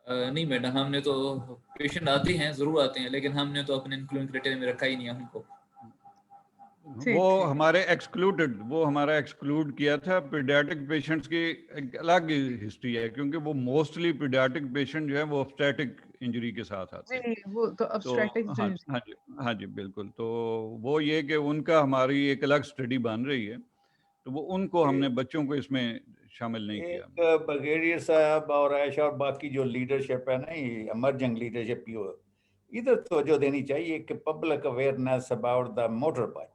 नहीं मैडम, हमने तो पेशेंट आते हैं, जरूर आते हैं, लेकिन हमने तो अपने इंक्लूडिंग क्राइटेरिया में रखा ही नहीं उनको। वो हमारा एक्सक्लूड किया था। पीडियाट्रिक पेशेंट्स की एक अलग हिस्ट्री है, क्योंकि वो मोस्टली पीडियाट्रिक पेशेंट जो है वो ऑब्स्टेट्रिक इंजरी के साथ आते हैं। वो तो ऑब्स्ट्रेक्टिव हाँ जी बिल्कुल। तो वो ये कि उनका हमारी एक अलग स्टडी बन रही है, तो वो उनको हमने बच्चों को इसमें शामिल नहीं किया। एक ब्रिगेडियर साहब और ऐशा और बाकी जो लीडरशिप है ना, इमर्जिंग लीडरशिप इधर तवज्जो देनी चाहिए कि public awareness about the motor bike.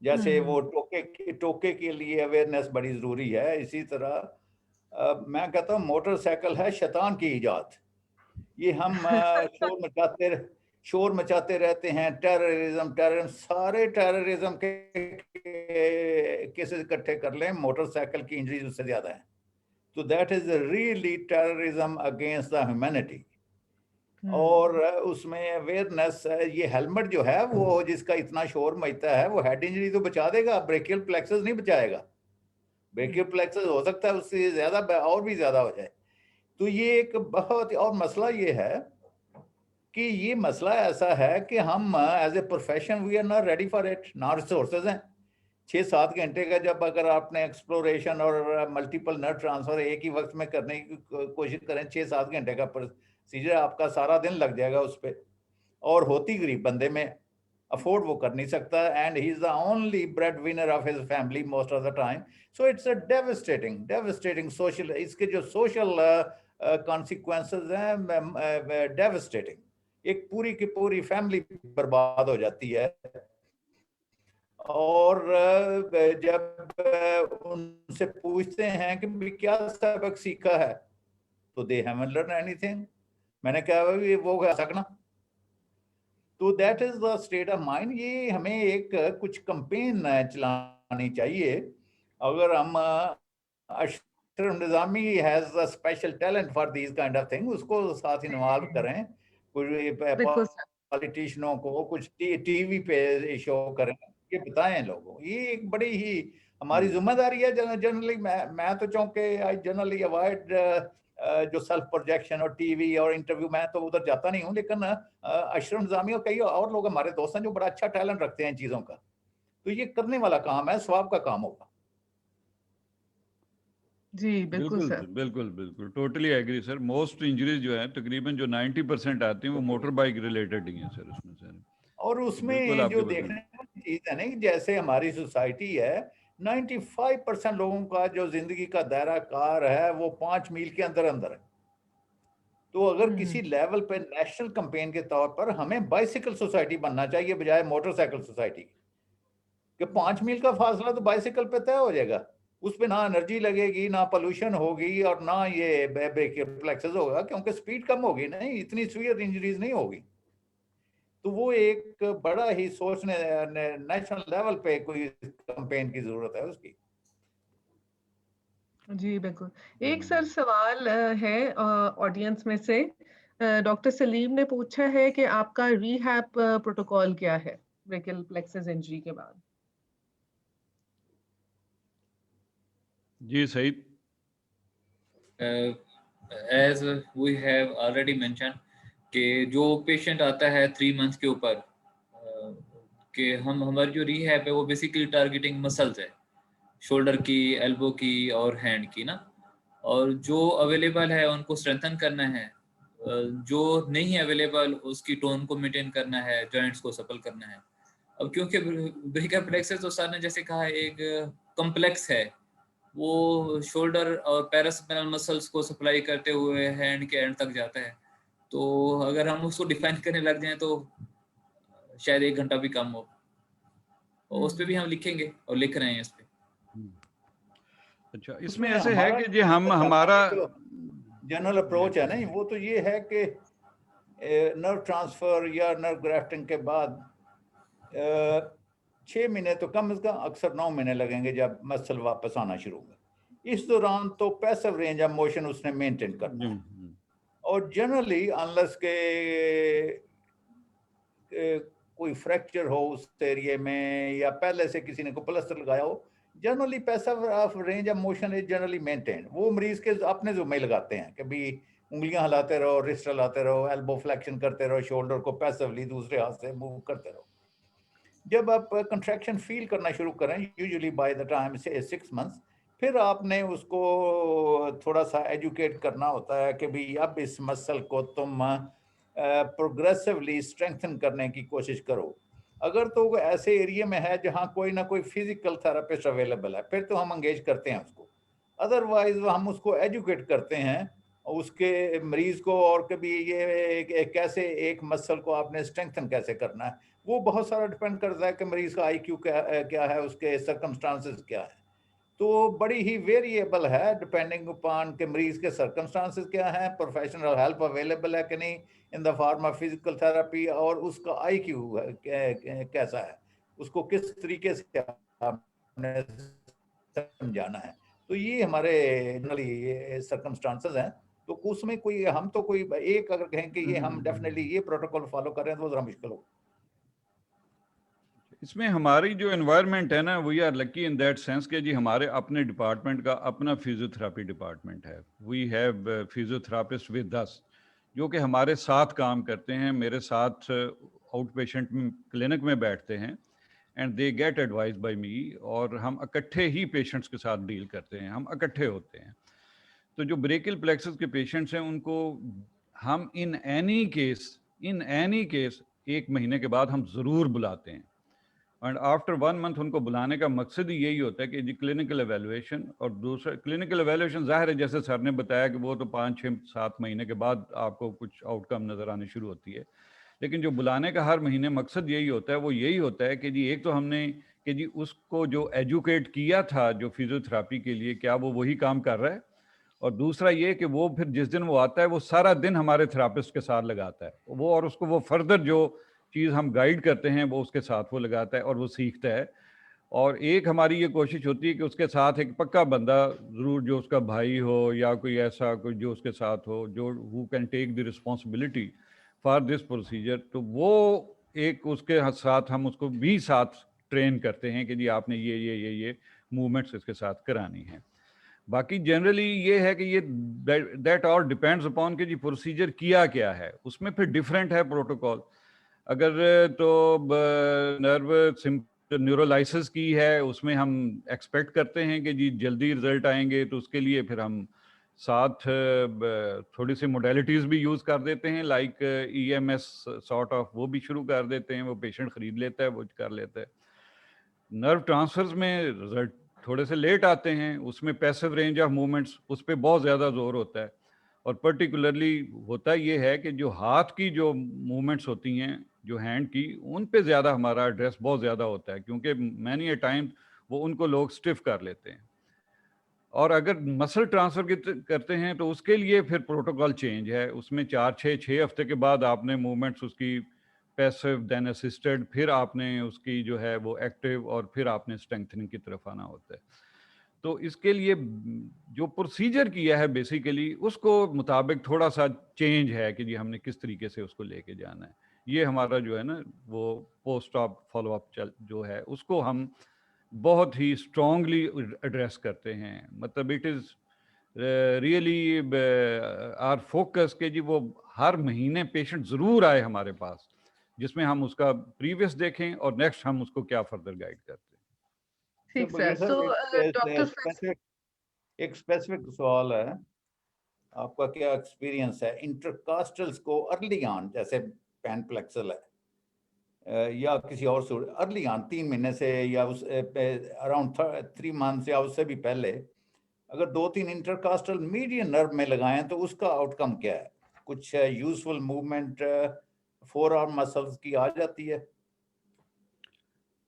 जैसे वो टोके के लिए अवेयरनेस बड़ी जरूरी है, इसी तरह मैं कहता हूँ मोटरसाइकिल है शैतान की इजाद। ये हम शोर मचाते रहते हैं, टेररिज्म, सारे टेररिज्म के केसेस इकट्ठे कर लें, मोटरसाइकिल की इंजरीज उससे ज्यादा है। तो that is really terrorism against the humanity. और उसमें अवेयरनेस, ये हेलमेट जो है वो जिसका इतना शोर मचता है वो हेड इंजरी तो बचा देगा, ब्रेकियल प्लेक्सस नहीं बचाएगा। ब्रेकियल प्लेक्सस हो सकता है उससे ज्यादा और भी ज्यादा हो जाए। तो ये एक बहुत, और मसला ये है कि ये मसला ऐसा है कि हम as a profession we are not ready for it, ना रिसोर्सेज हैं। 6-7 घंटे का जब अगर आपने एक्सप्लोरेशन और मल्टीपल नर्व ट्रांसफर एक ही वक्त में करने की कोशिश करें, 6-7 घंटे का प्रोसीजर, आपका सारा दिन लग जाएगा उस पर। और होती गरीब बंदे में अफोर्ड वो कर नहीं सकता, and he is the only bread winner of his family most of the time. So it's a devastating social, इसके जो सोशल कॉन्सिक्वेंसेस हैं डेविस्टेटिंग। एक पूरी की पूरी फैमिली बर्बाद हो जाती है। और जब उनसे पूछते हैं कि भी क्या सबक सीखा है, तो दे हैवंट लर्न एनीथिंग। मैंने कहा भाई वो सकना। तो that is the state of mind. ये हमें एक कुछ कंपेन चलानी चाहिए। अगर हम Ashraf Nizami has a special talent for these kind of thing, उसको साथ इन्वॉल्व करें, बिल्कुल कुछ सर। पॉलिटिशियनों को कुछ टीवी पे शो करें, ये बताएं लोगों। ये एक बड़ी ही हमारी जिम्मेदारी है। जनरली मैं तो चूंकि आई जनरली अवॉइड जो सेल्फ प्रोजेक्शन और टीवी और इंटरव्यू, मैं तो उधर जाता नहीं हूँ, लेकिन अशरफ निजामी और कई और लोग हमारे दोस्त हैं जो बड़ा अच्छा टैलेंट रखते हैं इन चीजों का। तो ये करने वाला काम है, स्वाब का काम होगा। जी बिल्कुल बिल्कुल सर। बिल्कुल बिल्कुल totally agree sir. Most injuries जो है तकरीबन जो 90% आती हैं वो मोटर बाइक रिलेटेड ही हैं सर उसमें सर। और तो बिल्कुल उसमें आपके जो बात देखने में वाली चीज है ना, कि जैसे हमारी सोसाइटी है, 95% लोगों का जो जिंदगी का दायरा कार है वो 5 मील के अंदर अंदर है। तो अगर किसी लेवल पे नेशनल कैंपेन के तौर पर हमें बाइसिकल सोसाइटी बनना चाहिए बजाय मोटरसाइकिल सोसाइटी कि 5 मील का फासला तो बाइसिकल पे तय हो जाएगा। उस पे ना एनर्जी लगेगी, ना पोल्यूशन होगी, और ना ये ब्रेकियल होगा, क्योंकि स्पीड कम होगी, नहीं इतनी सीवियर इंजरीज नहीं होगी। तो वो एक बड़ा ही सोचने, नेशनल लेवल पे कोई कैंपेन की जरूरत है उसकी। जी बिल्कुल। एक सर सवाल है ऑडियंस में से। डॉक्टर सलीम ने पूछा है कि आपका रीहैब प्रोटोकॉल क्या है ब्रेकियल प्लेक्सस इंजरी के बाद? जी सही। As we have already mentioned कि जो पेशेंट आता है 3 मंथ के ऊपर, कि हम हमारी जो रीहैब है वो बेसिकली टारगेटिंग मसल्स है, शोल्डर की, एल्बो की और हैंड की ना। और जो अवेलेबल है उनको स्ट्रेंथन करना है, जो नहीं है अवेलेबल उसकी टोन को मेंटेन करना है, जॉइंट्स को सपल करना है। अब क्योंकि ब्रेकियल प्लेक्सस तो सर ने जैसे कहा एक कॉम्प्लेक्स है, वो शोल्डर और पैरास्पाइनल मसल्स को सप्लाई करते हुए हैंड के एंड तक जाता है। तो अगर हम उसको डिफाइन करने लग जाएं तो शायद 1 घंटा भी कम हो। और उस पे भी हम लिखेंगे और लिख रहे हैं इस पे। अच्छा, इसमें ऐसे है कि जी हम हमारा जनरल अप्रोच है ना, वो तो ये है कि नर्व ट्रांसफर या नर्व ग्राफ्टिंग के बाद 6 महीने तो कम से कम, अक्सर 9 महीने लगेंगे जब मसल वापस आना शुरू होगा। इस दौरान तो पैसिव रेंज ऑफ मोशन उसने मेंटेन करना है। और जनरली अनलेस के कोई फ्रैक्चर हो उस एरिया में, या पहले से किसी ने को प्लास्टर लगाया हो, generally passive of range of motion is generally maintain. वो मरीज के अपने जुम्मे लगाते हैं कि भी उंगलियां हिलाते रहो, रिस्ट हिलाते रहो, एल्बो फ्लेक्शन करते रहो, शोल्डर को पैसिवली दूसरे हाथ से मूव करते रहो। जब आप कंट्रैक्शन फील करना शुरू करें, यूजुअली बाय द टाइम से 6 मंथ्स, फिर आपने उसको थोड़ा सा एजुकेट करना होता है कि भाई अब इस मसल को तुम प्रोग्रेसिवली स्ट्रेंथन करने की कोशिश करो। अगर तो ऐसे एरिया में है जहां कोई ना कोई फिजिकल थेरापिस्ट अवेलेबल है, फिर तो हम एंगेज करते हैं उसको। अदरवाइज हम उसको एजुकेट करते हैं उसके मरीज को, और कभी ये कैसे एक मसल को आपने स्ट्रेंथन कैसे करना है, वो बहुत सारा डिपेंड करता है कि मरीज का आईक्यू क्या है, उसके सर्कमस्टांसेस क्या है। तो बड़ी ही वेरिएबल है डिपेंडिंग अपॉन के मरीज के सर्कमस्टांसेस क्या है, प्रोफेशनल हेल्प अवेलेबल है कि नहीं in the form of physical therapy, और उसका आईक्यू कैसा है, उसको किस तरीके से आपने समझाना है। तो ये हमारे जनरली ये सर्कमस्टांसेस हैं। तो उसमें कोई हम तो कोई एक अगर कहें कि ये हम डेफिनेटली ये प्रोटोकॉल फॉलो कर रहे हैं तो जरा मुश्किल हो। इसमें हमारी जो एनवायरनमेंट है ना, we are lucky in that sense कि जी हमारे अपने डिपार्टमेंट का अपना फिजियोथेरापी डिपार्टमेंट है। We have physiotherapist with us जो कि हमारे साथ काम करते हैं, मेरे साथ आउट पेशेंट क्लिनिक में बैठते हैं and they get advice by me, और हम इकट्ठे ही पेशेंट्स के साथ डील करते हैं, हम इकट्ठे होते हैं। तो जो ब्रेकियल प्लेक्सस के पेशेंट्स हैं उनको हम इन एनी केस 1 महीने के बाद हम ज़रूर बुलाते हैं, एंड आफ्टर 1 मंथ उनको बुलाने का मकसद ही यही होता है कि जी क्लिनिकल एवेल्युएशन, और दूसरा क्लिनिकल एवेल्युएशन ज़ाहिर है जैसे सर ने बताया कि वो तो 5, 6, 7 महीने के बाद आपको कुछ आउटकम नज़र आने शुरू होती है, लेकिन जो बुलाने का हर महीने मकसद यही होता है, वो यही होता है कि जी एक तो हमने कि जी उसको जो एजुकेट किया था जो फिजियोथेरापी के लिए, क्या वो वही काम कर रहा है, और दूसरा ये कि वो फिर जिस दिन वो आता है वो सारा दिन हमारे थेरापिस्ट के साथ लगाता है वो, और उसको वो फर्दर जो चीज़ हम गाइड करते हैं वो उसके साथ वो लगाता है और वो सीखता है। और एक हमारी ये कोशिश होती है कि उसके साथ एक पक्का बंदा ज़रूर, जो उसका भाई हो या कोई ऐसा कोई जो उसके साथ हो, जो who can take the responsibility for this procedure, तो वो एक उसके साथ हम उसको भी साथ ट्रेन करते हैं कि जी आपने ये मूवमेंट्स इसके साथ करानी है। बाकी जनरली ये है कि ये दैट ऑल डिपेंड्स अपॉन कि जी प्रोसीजर किया क्या है, उसमें फिर डिफरेंट है प्रोटोकॉल। अगर तो नर्व न्यूरोलाइसिस की है, उसमें हम एक्सपेक्ट करते हैं कि जी जल्दी रिजल्ट आएंगे, तो उसके लिए फिर हम साथ थोड़ी सी मोडेलिटीज़ भी यूज़ कर देते हैं, लाइक EMS सॉर्ट ऑफ, वो भी शुरू कर देते हैं, वो पेशेंट ख़रीद लेता है, वो कर लेता है। नर्व ट्रांसफर्स में रिजल्ट थोड़े से लेट आते हैं, उसमें पैसिव रेंज ऑफ मूवमेंट्स उस पर बहुत ज़्यादा जोर होता है, और पर्टिकुलरली होता ये है कि जो हाथ की जो मूवमेंट्स होती हैं, जो हैंड की, उन पे ज़्यादा हमारा एड्रेस बहुत ज़्यादा होता है, क्योंकि मैनी ए टाइम वो उनको लोग स्टिफ कर लेते हैं। और अगर मसल ट्रांसफ़र करते हैं तो उसके लिए फिर प्रोटोकॉल चेंज है, उसमें 4-6 हफ्ते के बाद आपने मूवमेंट्स उसकी पैसिव देन असिस्टेड, फिर आपने उसकी जो है वो एक्टिव, और फिर आपने स्ट्रेंथनिंग की तरफ आना होता है। तो इसके लिए जो प्रोसीजर किया है बेसिकली उसको मुताबिक थोड़ा सा चेंज है कि जी हमने किस तरीके से उसको लेके जाना है। ये हमारा जो है ना वो पोस्ट ऑप फॉलो अप जो है उसको हम बहुत ही स्ट्रांगली एड्रेस करते हैं, मतलब it is really our focus के जी वो हर महीने पेशेंट ज़रूर आए हमारे पास, जिसमें हम उसका प्रीवियस देखें और नेक्स्ट हम उसको क्या फर्दर गाइड करते हैं। ठीक सर। तो डॉक्टर एक स्पेसिफिक सवाल है, आपका क्या एक्सपीरियंस है इंटरकास्टल्स को अर्ली ऑन, जैसे पैन फ्लेक्सल है या किसी और अर्ली ऑन 3 महीने से या उस अराउंड 3 मंथ्स या उससे भी पहले, अगर 2-3 इंटरकास्टल मीडियन नर्व में लगाएं तो उसका आउटकम क्या है? कुछ useful movement four arm muscles की आ जाती है?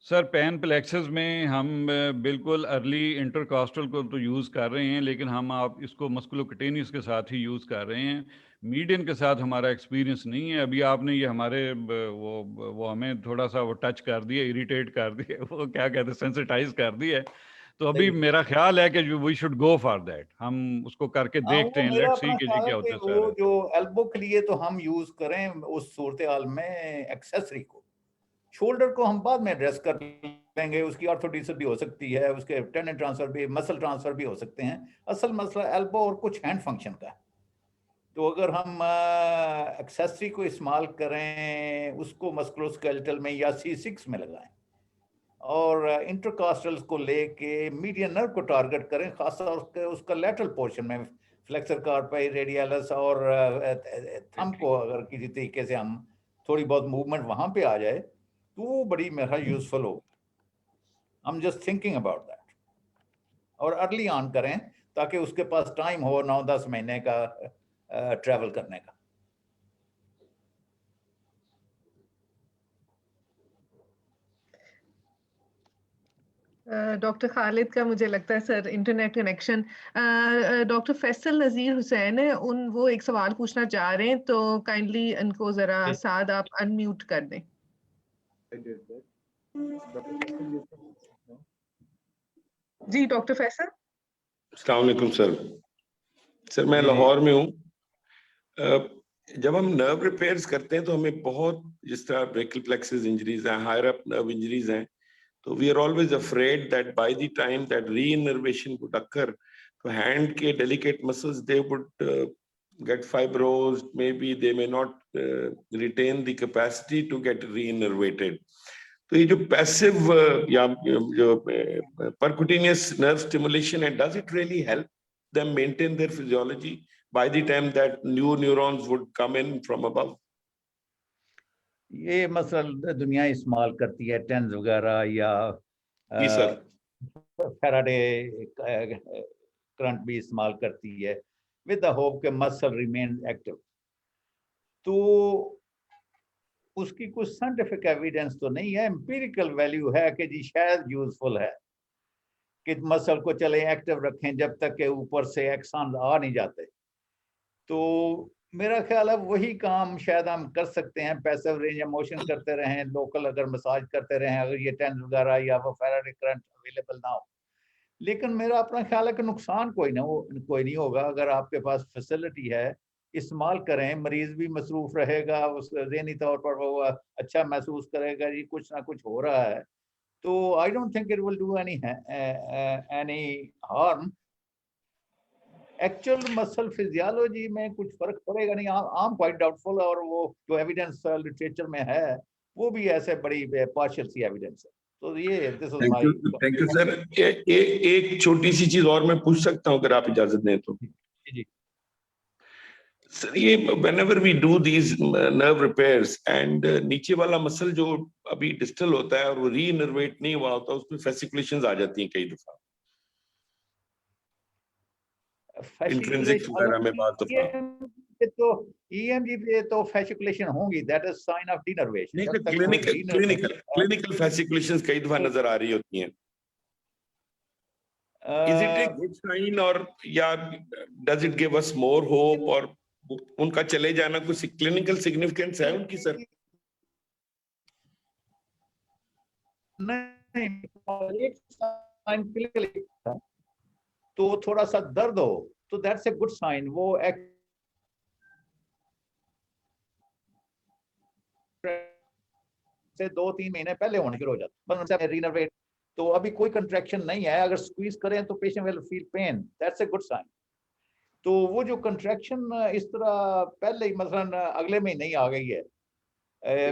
सर पैन प्लेक्सस में हम बिल्कुल अर्ली इंटरकास्टल को तो यूज़ कर रहे हैं, लेकिन हम आप इसको मस्कुलोकटेनियस के साथ ही यूज़ कर रहे हैं, मीडियन के साथ हमारा एक्सपीरियंस नहीं है। अभी आपने ये हमारे वो हमें थोड़ा सा वो टच कर दिया, इरिटेट कर दिया, वो क्या कहते हैं सेंसिटाइज कर दिया है, तो अभी मेरा ख्याल है कि we should go for that, हम उसको करके देखते हैं, लेट्स सी कि जी क्या होता है सर। वो जो एल्बो के लिए तो हम यूज करें उस सूरत हाल में एक्सेसरी को, शोल्डर को हम बाद में एड्रेस कर लेंगे, उसकी ऑर्थोडिसिस भी हो सकती है, उसके टेंडन ट्रांसफर भी, मसल ट्रांसफर भी हो सकते हैं। असल मसला एल्बो और कुछ हैंड फंक्शन का है। तो अगर हम एक्सेसरी को इस्तेमाल करें, उसको मस्कुलोस्केलेटल में या C6 में लगाएं और इंटरकास्टल्स को लेके मीडियन नर्व को टारगेट करें, खासतौर उसका लेटरल पोर्शन में फ्लेक्सर कार्पी, रेडियलस और थंब को अगर किसी तरीके से हम थोड़ी बहुत मूवमेंट वहां पे आ जाए तो वो बड़ी मेरा यूजफुल हो। I am just thinking about that, और अर्ली ऑन करें ताकि उसके पास टाइम हो 9-10 महीने का ट्रैवल करने का। डॉक्टर खालिद का मुझे लगता है sir internet connection, doctor Faisal Nazir Hussain है, वो एक सवाल पूछना चाह रहे हैं, तो काइंडली इनको जरा साद आप अनम्यूट कर दें। जी डॉक्टर फैसल। अस्सलाम वालेकुम सर। सर मैं लाहौर में हूँ जब हम नर्व रिपेयर्स करते हैं तो हमें बहुत, जिस तरह ब्रेकियल प्लेक्सस इंजरीज हैं, हायर अप नर्व इंजरीज हैं, तो we are always afraid that by the time that reinnervation would occur, तो हैंड के delicate muscles they would get fibrosed, maybe they may not retain the capacity to get reinnervated. तो ये जो passive या जो percutaneous nerve stimulation है, does it really help them maintain their physiology by the time that new neurons would come in from above? ये muscle दुनिया इस्तेमाल करती है, टेंस वगैरह या फैराडे करंट भी इस्तेमाल करती है with the hope के मसल remains active. तो उसकी कुछ साइंटिफिक एविडेंस तो नहीं है, एम्पिरिकल वैल्यू है कि जी शायद यूजफुल है कि मसल को चले एक्टिव रखें जब तक के ऊपर से एक्सन आ नहीं जाते। तो मेरा ख्याल है वही काम शायद हम कर सकते हैं, पैसिव रेंज मोशन करते रहें, लोकल अगर मसाज करते रहें, अगर ये टेंस वगैरह या वो फैराडे करंट अवेलेबल ना हो। लेकिन मेरा अपना ख्याल है कि नुकसान कोई नहीं होगा। अगर आपके पास फैसिलिटी है, इस्तेमाल करें, मरीज भी मसरूफ रहेगा, उस ज़हनी तौर पर वो अच्छा महसूस करेगा जी कुछ ना कुछ हो रहा है। तो I don't think it will do any harm. Actual muscle physiology में कुछ फर्क पड़ेगा नहीं, आई एम क्वाइट डाउटफुल। और वो जो एविडेंस लिटरेचर में है वो भी ऐसे बड़ी पार्शियल सी एविडेंस है। तो ये थैंक यू सर। एक छोटी सी चीज और मैं पूछ सकता हूँ अगर आप इजाजत दें तो? जी सर, ये whenever we do these nerve repairs and नीचे वाला मसल जो अभी डिस्टल होता है और वो रीइनर्वेट नहीं हुआ होता, उसमें फेसिकुलेशंस आ जाती हैं कई दफा, इंट्रिंसिक वगैरह में बात तो EMG पे तो फेसिकुलेशन होंगी, that is sine of denervation. नहीं, क्लिनिकल फेसिकुलेशंस कई दफा नजर आ रही होती हैं। Is it a good sign और या does it give us more hope? और उनका चले जाना कुछ क्लिनिकल सिग्निफिकेंस है उनकी सर? नहीं, तो थोड़ा सा दर्द हो तो दैट्स ए गुड साइन। वो से 2-3 महीने पहले होने शुरू हो जाता है रीनर्वेट। तो अभी कोई कंट्रैक्शन नहीं है, अगर स्क्वीज करें तो patient will feel pain, that's a good sign. तो वो जो कंट्रैक्शन इस तरह पहले ही मसलन अगले महीने ही आ गई है,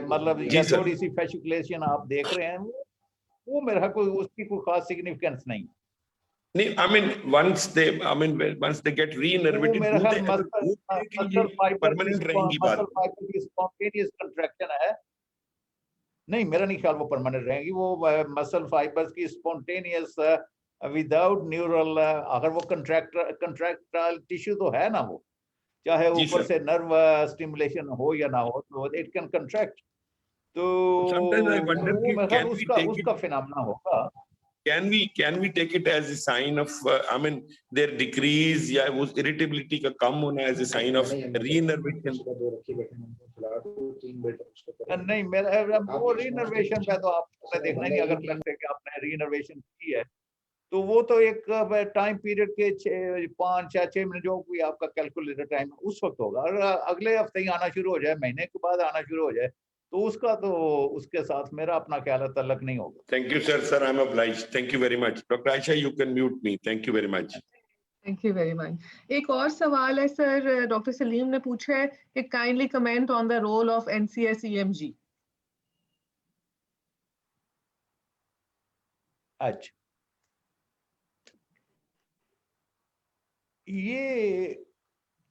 मतलब या थोड़ी सी फेसिकुलेशन आप देख रहे हैं, वो मेरा कोई उसकी कोई खास सिग्निफिकेंस नहीं। I mean once they get reinnervated, muscle fibre की स्पॉन्टेनियस कंट्रैक्शन है। नहीं, मेरा नहीं ख्याल वो परमानेंट रहेंगी। वो मसल फाइबर्स की स्पॉन्टेनियस विदाउट न्यूरल, अगर वो कंट्रैक्टाइल टिश्यू तो है ना, वो चाहे ऊपर से नर्व स्टिमुलेशन हो या ना हो, तो इट कैन कंट्रैक्ट। तो उसका फिनोमेना होगा। Can we take it as a sign of their decrease या उस irritability का कम होना as a sign of reinnervation? नहीं, मेरा वो रीइनर्वेशन का तो आपने देखना नहीं। अगर लगता है कि आपने रीइनर्वेशन की है तो वो तो एक टाइम पीरियड के 5 या 6 मिनट जो भी आपका कैलकुलेटेड टाइम उस वक्त होगा। और अगले हफ्ते ही आना शुरू हो जाए, महीने के बाद आना शुरू हो जाए, तो उसका तो उसके साथ मेरा अपना ख्याल तल्लक नहीं होगा। Thank you sir. Sir, I M obliged. Thank you very much. Dr. Aisha, you can mute me. Thank you very much. Thank you very much. एक और सवाल है सर, डॉक्टर सलीम ने पूछा है कि kindly comment on the role of NCS EMG। अच्छा, ये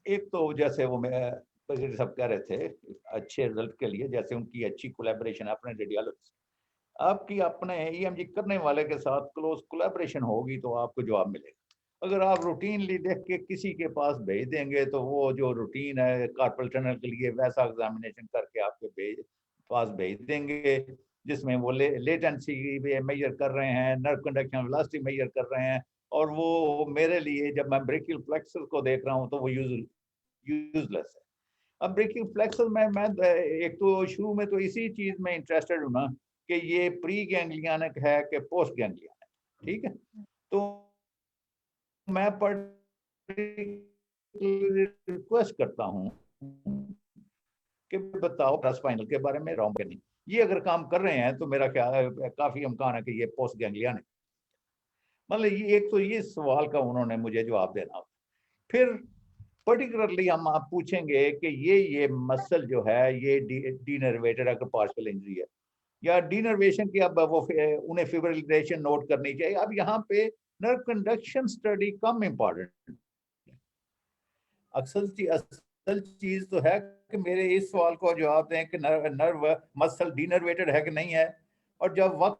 एक तो जैसे वो मैं सब कह रहे थे अच्छे रिजल्ट के लिए, जैसे उनकी अच्छी कोलैबोरेशन अपने रेडियोलॉजिस्ट, आपकी अपने EMG करने वाले के साथ क्लोज कोलैबोरेशन होगी तो आपको जवाब मिलेगा। अगर आप रूटीनली देख के किसी के पास भेज देंगे तो वो जो रूटीन है कार्पल टनल के लिए वैसा एग्जामिनेशन करके आपके पास भेज देंगे, जिसमें वो लेटेंसी मेजर कर रहे हैं, नर्व कंडक्शन वेलोसिटी मेजर कर रहे हैं। और वो मेरे लिए जब मैं ब्रेकियल फ्लेक्सर को देख रहा हूँ तो वो यूजलेस है। अब ब्रेकियल फ्लेक्सर में मैं एक तो शुरू में तो इसी चीज में इंटरेस्टेड हूँ ना कि ये प्री गैंग्लियनिक है कि पोस्ट गैंग्लियनिक, ठीक है। तो मैं रिक्वेस्ट करता हूँ कि बताओ स्पाइनल के बारे में रॉन्ग नहीं, ये अगर काम कर रहे हैं तो मेरा ख्याल है काफी इम्कान है कि ये पोस्ट गैंग्लियन है। मतलब ये एक तो ये सवाल का उन्होंने मुझे जवाब देना। फिर पर्टिकुलरली हम आप पूछेंगे कि ये मसल जो है ये डीनर्वेटेड अगर पार्शियल इंजरी है या डीनर्वेशन की, अब वो उन्हें फिब्रिलेशन नोट करनी चाहिए। अब यहाँ पे नर्व कंडक्शन स्टडी कम इम्पॉर्टेंट। असल चीज तो है कि मेरे इस सवाल को जवाब दें कि नर्व मसल डीनर्वेटेड है कि नहीं है, और जब वक्त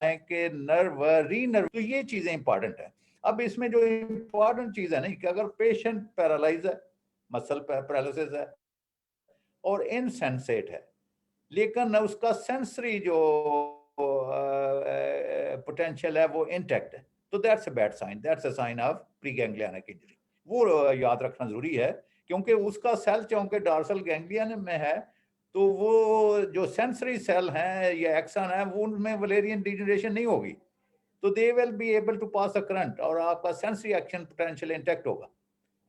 कि नर्व रीनर्व, तो ये चीजें इंपॉर्टेंट है। अब इसमें जो इंपॉर्टेंट चीज है ना कि अगर पेशेंट पैरालाइज है, मसल पैरालिसिस है और इनसेंसेट है, लेकिन उसका सेंसरी जो पोटेंशियल है वो इंटैक्ट है, तो that's a bad sign, that's a sign of preganglionic injury. वो याद रखना जरूरी है, क्योंकि उसका सेल चूंकि डॉर्सल गैंग्लियन में है, तो वो जो सेंसरी सेल हैं या एक्सन है वो उनमें वलेरियन डिजनरेशन नहीं होगी, तो they will be able to pass a current और आपका सेंसरी एक्शन पोटेंशियल इंटैक्ट होगा,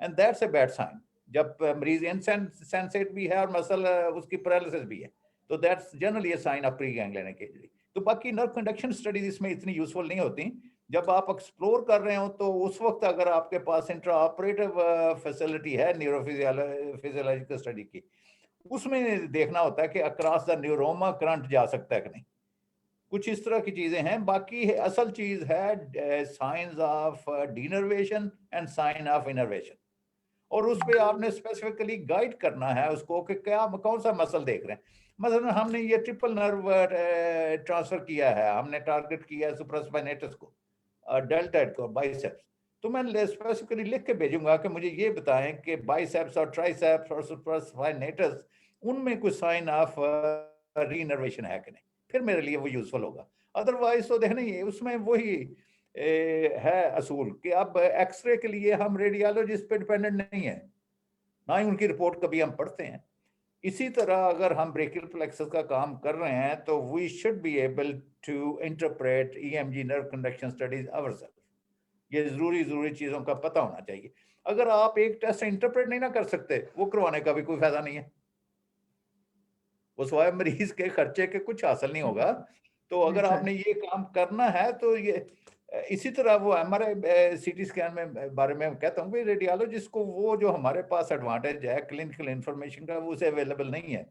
and that's a bad sign. जब मरीज इनसेंसेट भी है और मसल उसकी पैरालिसिस भी है, तो that's generally a sign of preganglionic injury. तो बाकी नर्व कंडक्शन स्टडीज इसमें इतनी यूजफुल नहीं होती। जब आप एक्सप्लोर कर रहे हो तो उस वक्त अगर आपके पास इंट्रा ऑपरेटिव फैसिलिटी है न्यूरोफिजियोलॉजिकल स्टडी की, उसमें देखना होता है कि अक्रॉस द न्यूरोमा करंट जा सकता है कि नहीं, कुछ इस तरह की चीजें हैं। बाकी असल चीज है science of denervation and sign of innervation, और उस पे आपने स्पेसिफिकली गाइड करना है उसको कि क्या कौन सा मसल देख रहे हैं। मतलब हमने ये ट्रिपल नर्व ट्रांसफर किया है, हमने टारगेट किया है सुप्रास्पाइनेटस को, डेल्टॉइड को, बाइसेप्स, तो मैं स्पेसिफिकली लिख के भेजूंगा कि मुझे ये बताएं कि बाइसेप्स और ट्राइसेप्स और सुप्रास्पाइनेटस उनमें कुछ साइन ऑफ रीनर्वेशन है कि नहीं, फिर मेरे लिए वो यूजफुल होगा। अदरवाइज तो देखना ये उसमें वही है असूल कि अब एक्सरे के लिए हम रेडियोलॉजिस्ट पे डिपेंडेंट नहीं है, ना ही उनकी रिपोर्ट कभी हम पढ़ते हैं। इसी तरह अगर हम ब्रेकियल प्लेक्सस का काम कर रहे हैं तो we should be able to interpret EMG nerve conduction studies ourself. ये जरूरी चीजों का पता होना चाहिए। अगर आप एक टेस्ट इंटरप्रेट नहीं ना कर सकते, वो करवाने का भी कोई फायदा नहीं है, वो स्वाय मरीज के खर्चे के कुछ हासिल नहीं होगा। तो अगर आपने ये काम करना है तो ये इसी तरह वो हमारे सीटी स्कैन में बारे में कहता हूँ कि रेडियोलॉजिस्ट को वो जो हमारे पास एडवांटेज है क्लिनिकल इंफॉर्मेशन का, वो उसे अवेलेबल नहीं है।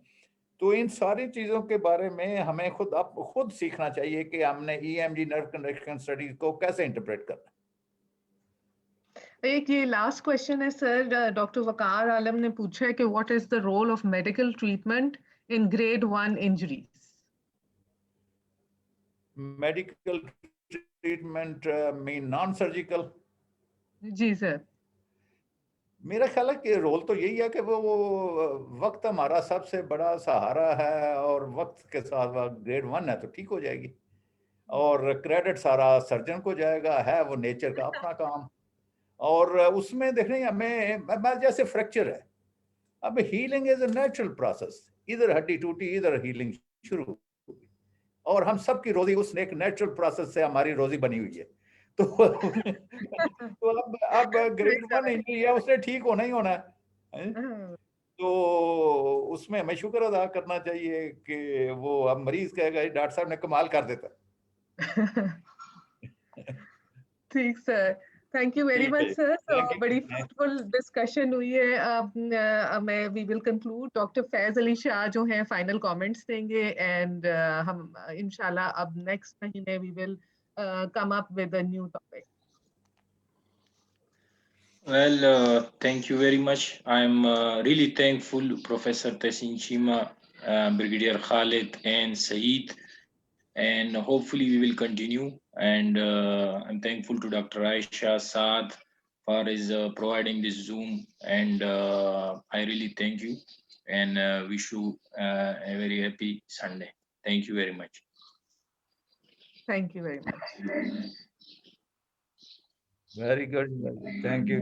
तो इन सारी चीजों के बारे में हमें खुद सीखना चाहिए कि हमने ईएमजी नर्व कंडक्शन स्टडीज को कैसे इंटरप्रेट करना। एक ये लास्ट क्वेश्चन है सर, डॉक्टर वकार आलम ने पूछा है कि what is the role of medical treatment in grade 1 injuries. Medical treatment mean non surgical? जी सर। मेरा ख्याल है कि रोल तो यही है कि वो वक्त हमारा सबसे बड़ा सहारा है, और वक्त के साथ वक्त ग्रेड 1 है तो ठीक हो जाएगी, और क्रेडिट सारा सर्जन को जाएगा, है वो नेचर का अपना काम। और उसमें देखने हमें जैसे फ्रैक्चर है, अब healing is a natural process, इधर हड्डी टूटी इधर हीलिंग शुरू, और हम सब की रोजी उस एक नेचुरल प्रोसेस से हमारी रोजी बनी हुई है। तो तो अब ग्रेड 1 इंजरी है, उसने ठीक होना ही होना है। तो उसमें हमें शुक्र अदा करना चाहिए कि वो अब मरीज कहेगा डॉक्टर साहब ने कमाल कर देता। ठीक sir, thank you very much sir. तो बड़ी फ्रूटफुल डिस्कशन हुई है। मैं we will conclude, doctor Faiz Ali Shah जो हैं फाइनल कमेंट्स देंगे, एंड हम इंशाल्लाह अब नेक्स्ट महीने we will come up with a new topic. Well, thank you very much. I'm really thankful Professor Tehseen Cheema, Brigadier Khalid and Saeed, and hopefully we will continue. And I'm thankful to Dr. Aisha Saad for his providing this Zoom, and I really thank you and wish you a very happy Sunday. Thank you very much. Thank you very much. Very good. Thank you.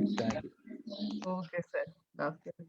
Okay, sir. Okay.